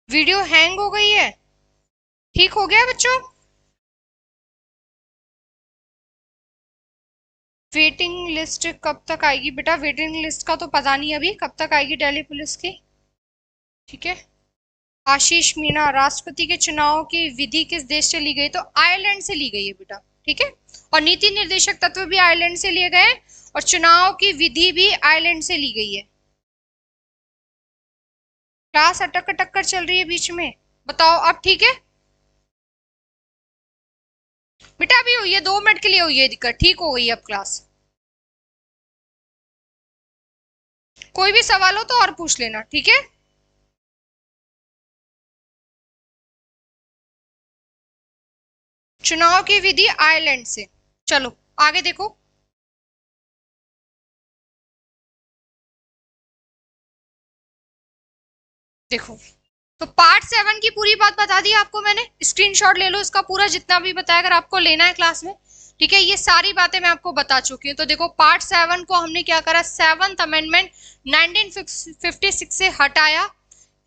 वीडियो हैंग हो गई है, ठीक हो गया बच्चों? वेटिंग लिस्ट कब तक आएगी बेटा? वेटिंग लिस्ट का तो पता नहीं अभी कब तक आएगी दिल्ली पुलिस की। ठीक है, आशीष मीणा, राष्ट्रपति के चुनाव की विधि किस देश से ली गई? तो आयरलैंड से ली गई है बेटा। ठीक है, और नीति निर्देशक तत्व भी आयरलैंड से लिए गए और चुनाव की विधि भी आयरलैंड से ली गई है। क्लास अटक अटक कर चल रही है बीच में, बताओ अब ठीक है? बेटा अभी हुई है, 2 मिनट के लिए हुई है दिक्कत, ठीक हो गई है अब क्लास। कोई भी सवाल हो तो और पूछ लेना, ठीक है। चुनाव की विधि आयरलैंड से। चलो आगे देखो, देखो तो पार्ट 7 की पूरी बात बता दी आपको मैंने, स्क्रीनशॉट ले लो इसका पूरा, जितना भी बताया अगर आपको लेना है क्लास में। ठीक है, ये सारी बातें मैं आपको बता चुकी हूँ। तो देखो पार्ट 7 को हमने क्या करा, 7th अमेंडमेंट 1956 से हटाया।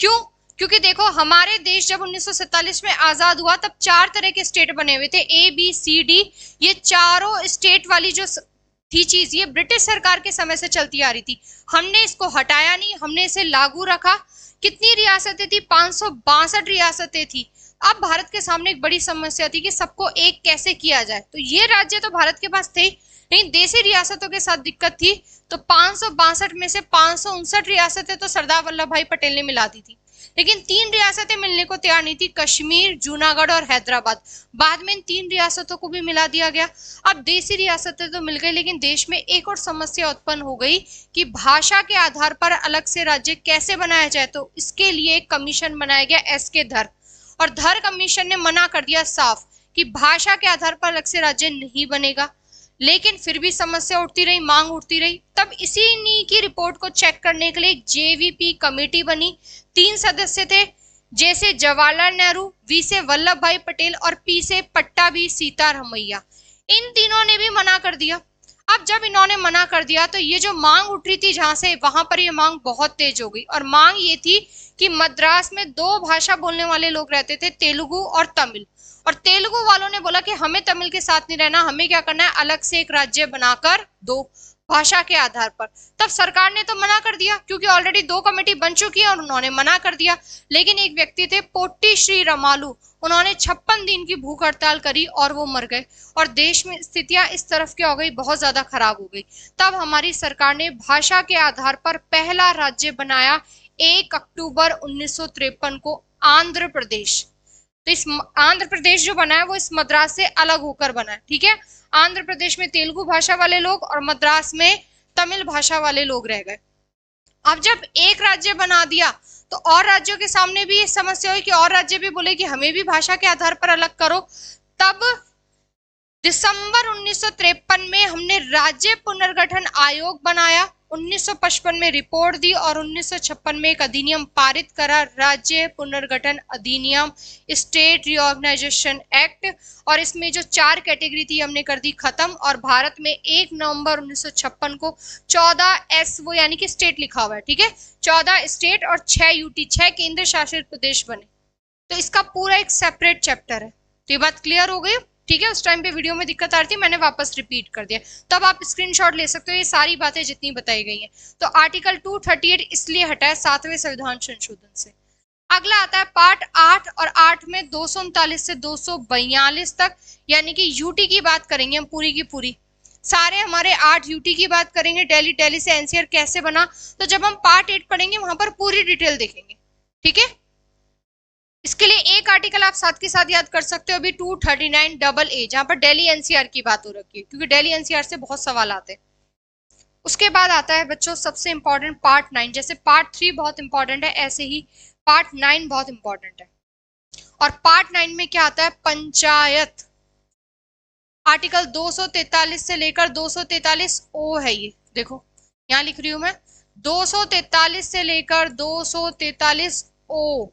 क्यों? क्योंकि देखो हमारे देश जब 1947 में आजाद हुआ तब 4 तरह के स्टेट बने हुए थे, ए बी सी डी। ये चारों स्टेट वाली जो थी चीज, ये ब्रिटिश सरकार के समय से चलती आ रही थी। हमने इसको हटाया नहीं, हमने इसे लागू रखा। कितनी रियासतें थी? 562 रियासतें थी। अब भारत के सामने एक बड़ी समस्या थी कि सबको एक कैसे किया जाए। तो ये राज्य तो भारत के पास थे, लेकिन देशी रियासतों के साथ दिक्कत थी। तो 562 में से 559 रियासतें तो सरदार वल्लभ भाई पटेल ने मिला दी थी, लेकिन 3 रियासतें मिलने को तैयार नहीं थी, कश्मीर, जूनागढ़ और हैदराबाद। बाद में इन 3 रियासतों को भी मिला दिया गया। अब देशी रियासतें तो मिल गई, लेकिन देश में एक और समस्या उत्पन्न हो गई कि भाषा के आधार पर अलग से राज्य कैसे बनाया जाए। तो इसके लिए एक कमीशन बनाया गया, एस.के. धर, और धर कमीशन ने मना कर दिया साफ कि भाषा के आधार पर अलग से राज्य नहीं बनेगा। लेकिन फिर भी समस्या उठती रही, मांग उठती रही। तब इसी की रिपोर्ट को चेक करने के लिए एक जेवीपी कमेटी बनी। 3 सदस्य थे, जैसे जवाहरलाल नेहरू, वी से वल्लभ भाई पटेल और पी से पट्टाभी सीतारमैया। इन तीनों ने भी मना कर दिया। अब जब इन्होंने मना कर दिया तो ये जो मांग उठ रही थी जहां से, वहां पर ये मांग बहुत तेज हो गई। और मांग ये थी कि मद्रास में 2 भाषा बोलने वाले लोग रहते थे, तेलुगु और तमिल। और तेलुगु वालों ने बोला कि हमें तमिल के साथ नहीं रहना, हमें क्या करना है, अलग से एक राज्य बनाकर दो भाषा के आधार पर। तब सरकार ने तो मना कर दिया, क्योंकि ऑलरेडी 2 कमेटी बन चुकी है और उन्होंने मना कर दिया। लेकिन एक व्यक्ति थे पोट्टी श्री रमालू, उन्होंने 56 दिन की भूख हड़ताल करी और वो मर गए। और देश में स्थितियां इस तरफ क्या हो गई, बहुत ज्यादा खराब हो गई। तब हमारी सरकार ने भाषा के आधार पर पहला राज्य बनाया 1 अक्टूबर 1953 को, आंध्र प्रदेश। तो इस आंध्र प्रदेश जो बना है वो इस मद्रास से अलग होकर बना है, ठीक है। आंध्र प्रदेश में तेलुगु भाषा वाले लोग और मद्रास में तमिल भाषा वाले लोग रह गए। अब जब एक राज्य बना दिया तो और राज्यों के सामने भी ये समस्या हुई कि और राज्य भी बोले कि हमें भी भाषा के आधार पर अलग करो। तब दिसंबर 1953 में हमने राज्य पुनर्गठन आयोग बनाया, 1955 में रिपोर्ट दी और 1956 में एक अधिनियम पारित करा, राज्य पुनर्गठन अधिनियम, स्टेट रिऑर्गेनाइजेशन एक्ट। और इसमें जो 4 कैटेगरी थी हमने कर दी खत्म और भारत में 1 नवंबर 1956 को 14 वो यानी कि स्टेट लिखा हुआ है, ठीक है, 14 स्टेट और 6 यूटी 6 केंद्र शासित प्रदेश बने। तो इसका पूरा एक सेपरेट चैप्टर है। तो ये बात क्लियर हो गई, ठीक है। उस टाइम पे वीडियो में दिक्कत आ रही थी, मैंने वापस रिपीट कर दिया। तो अब आप स्क्रीनशॉट ले सकते हो, ये सारी बातें जितनी बताई गई हैं। तो आर्टिकल 238 इसलिए हटा है 7वें संविधान संशोधन से। अगला आता है पार्ट 8 और 8 में 239 से 242 तक यानी कि यूटी की बात करेंगे हम पूरी की पूरी। सारे हमारे 8 यूटी की बात करेंगे, दिल्ली से एनसीआर कैसे बना। तो जब हम पार्ट 8 पढ़ेंगे वहां पर पूरी डिटेल देखेंगे, ठीक है। इसके लिए एक आर्टिकल आप साथ के साथ याद कर सकते हो अभी 239AA जहां पर दिल्ली एनसीआर की बात हो रखी है, क्योंकि दिल्ली एनसीआर से बहुत सवाल आते हैं। उसके बाद आता है बच्चों सबसे इंपॉर्टेंट पार्ट 9। जैसे पार्ट 3 बहुत इंपॉर्टेंट है, ऐसे ही पार्ट 9 बहुत इंपॉर्टेंट है। और पार्ट 9 में क्या आता है, पंचायत। आर्टिकल 243 से लेकर 243 ओ है, ये देखो यहां लिख रही हूं मैं, 243 से लेकर 243 ओ,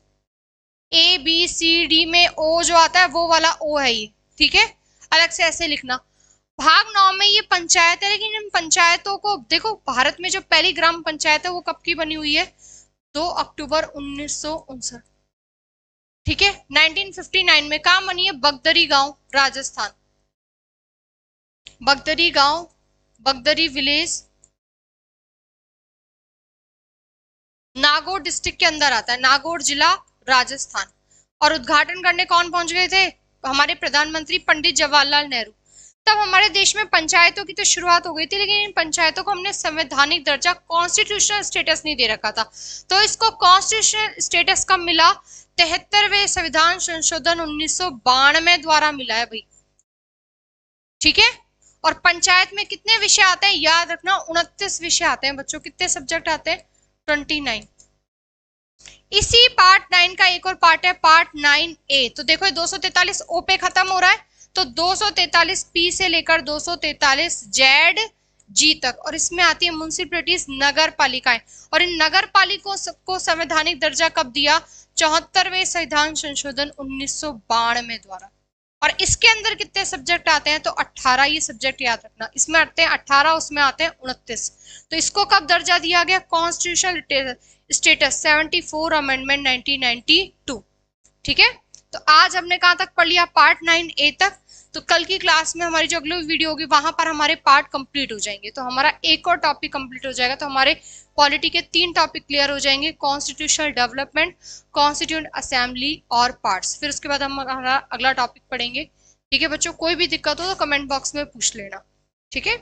ABCD में ओ जो आता है वो वाला ओ है ये, ठीक है, अलग से ऐसे लिखना। भाग 9 में ये पंचायत है, लेकिन इन पंचायतों को देखो, भारत में जो पहली ग्राम पंचायत है वो कब की बनी हुई है, 2 अक्टूबर 1959, ठीक है। 1959 में कहाँ बनी है, बगदरी गांव राजस्थान, बगदरी गांव, बगदरी विलेज, नागौर डिस्ट्रिक्ट के अंदर आता है, नागौर जिला राजस्थान। और उद्घाटन करने कौन पहुंच गए थे, हमारे प्रधानमंत्री पंडित जवाहरलाल नेहरू। तब हमारे देश में पंचायतों की तो शुरुआत हो गई थी, लेकिन इन पंचायतों को हमने संवैधानिक दर्जा कॉन्स्टिट्यूशनल स्टेटस नहीं दे रखा था। तो इसको कॉन्स्टिट्यूशनल स्टेटस कब मिला, 73वें संविधान संशोधन 1992 द्वारा मिला है भाई, ठीक है। और पंचायत में कितने विषय आते हैं, याद रखना 29 विषय आते हैं बच्चों। कितने सब्जेक्ट आते हैं, 29। इसी पार्ट 9 का एक और पार्ट है पार्ट 9A। तो देखो 243 ओ पे खत्म हो रहा है, तो 243 पी से लेकर 243 जेड जी तक। और इसमें आती है म्युनिसिपैलिटीज, नगर पालिकाएं। और इन नगर पालिकाओं को संवैधानिक दर्जा कब दिया, 74वें संविधान संशोधन 1992 द्वारा। और इसके अंदर कितने सब्जेक्ट आते हैं, तो 18 ये सब्जेक्ट याद रखना। इसमें आते हैं 18, उसमें आते हैं 29। तो इसको कब दर्जा दिया गया, कॉन्स्टिट्यूशनल स्टेटस 74 अमेंडमेंट 1992, ठीक है। तो आज हमने कहां तक पढ़ लिया, पार्ट 9A तक। तो कल की क्लास में हमारी जो अगली वीडियो होगी वहां पर हमारे पार्ट कंप्लीट हो जाएंगे, तो हमारा एक और टॉपिक कंप्लीट हो जाएगा। तो हमारे पॉलिटी के 3 टॉपिक क्लियर हो जाएंगे, कॉन्स्टिट्यूशनल डेवलपमेंट, कॉन्स्टिट्यूएंट असेंबली और पार्ट्स। फिर उसके बाद हम हमारा अगला टॉपिक पढ़ेंगे, ठीक है बच्चों। कोई भी दिक्कत हो तो कमेंट बॉक्स में पूछ लेना, ठीक है।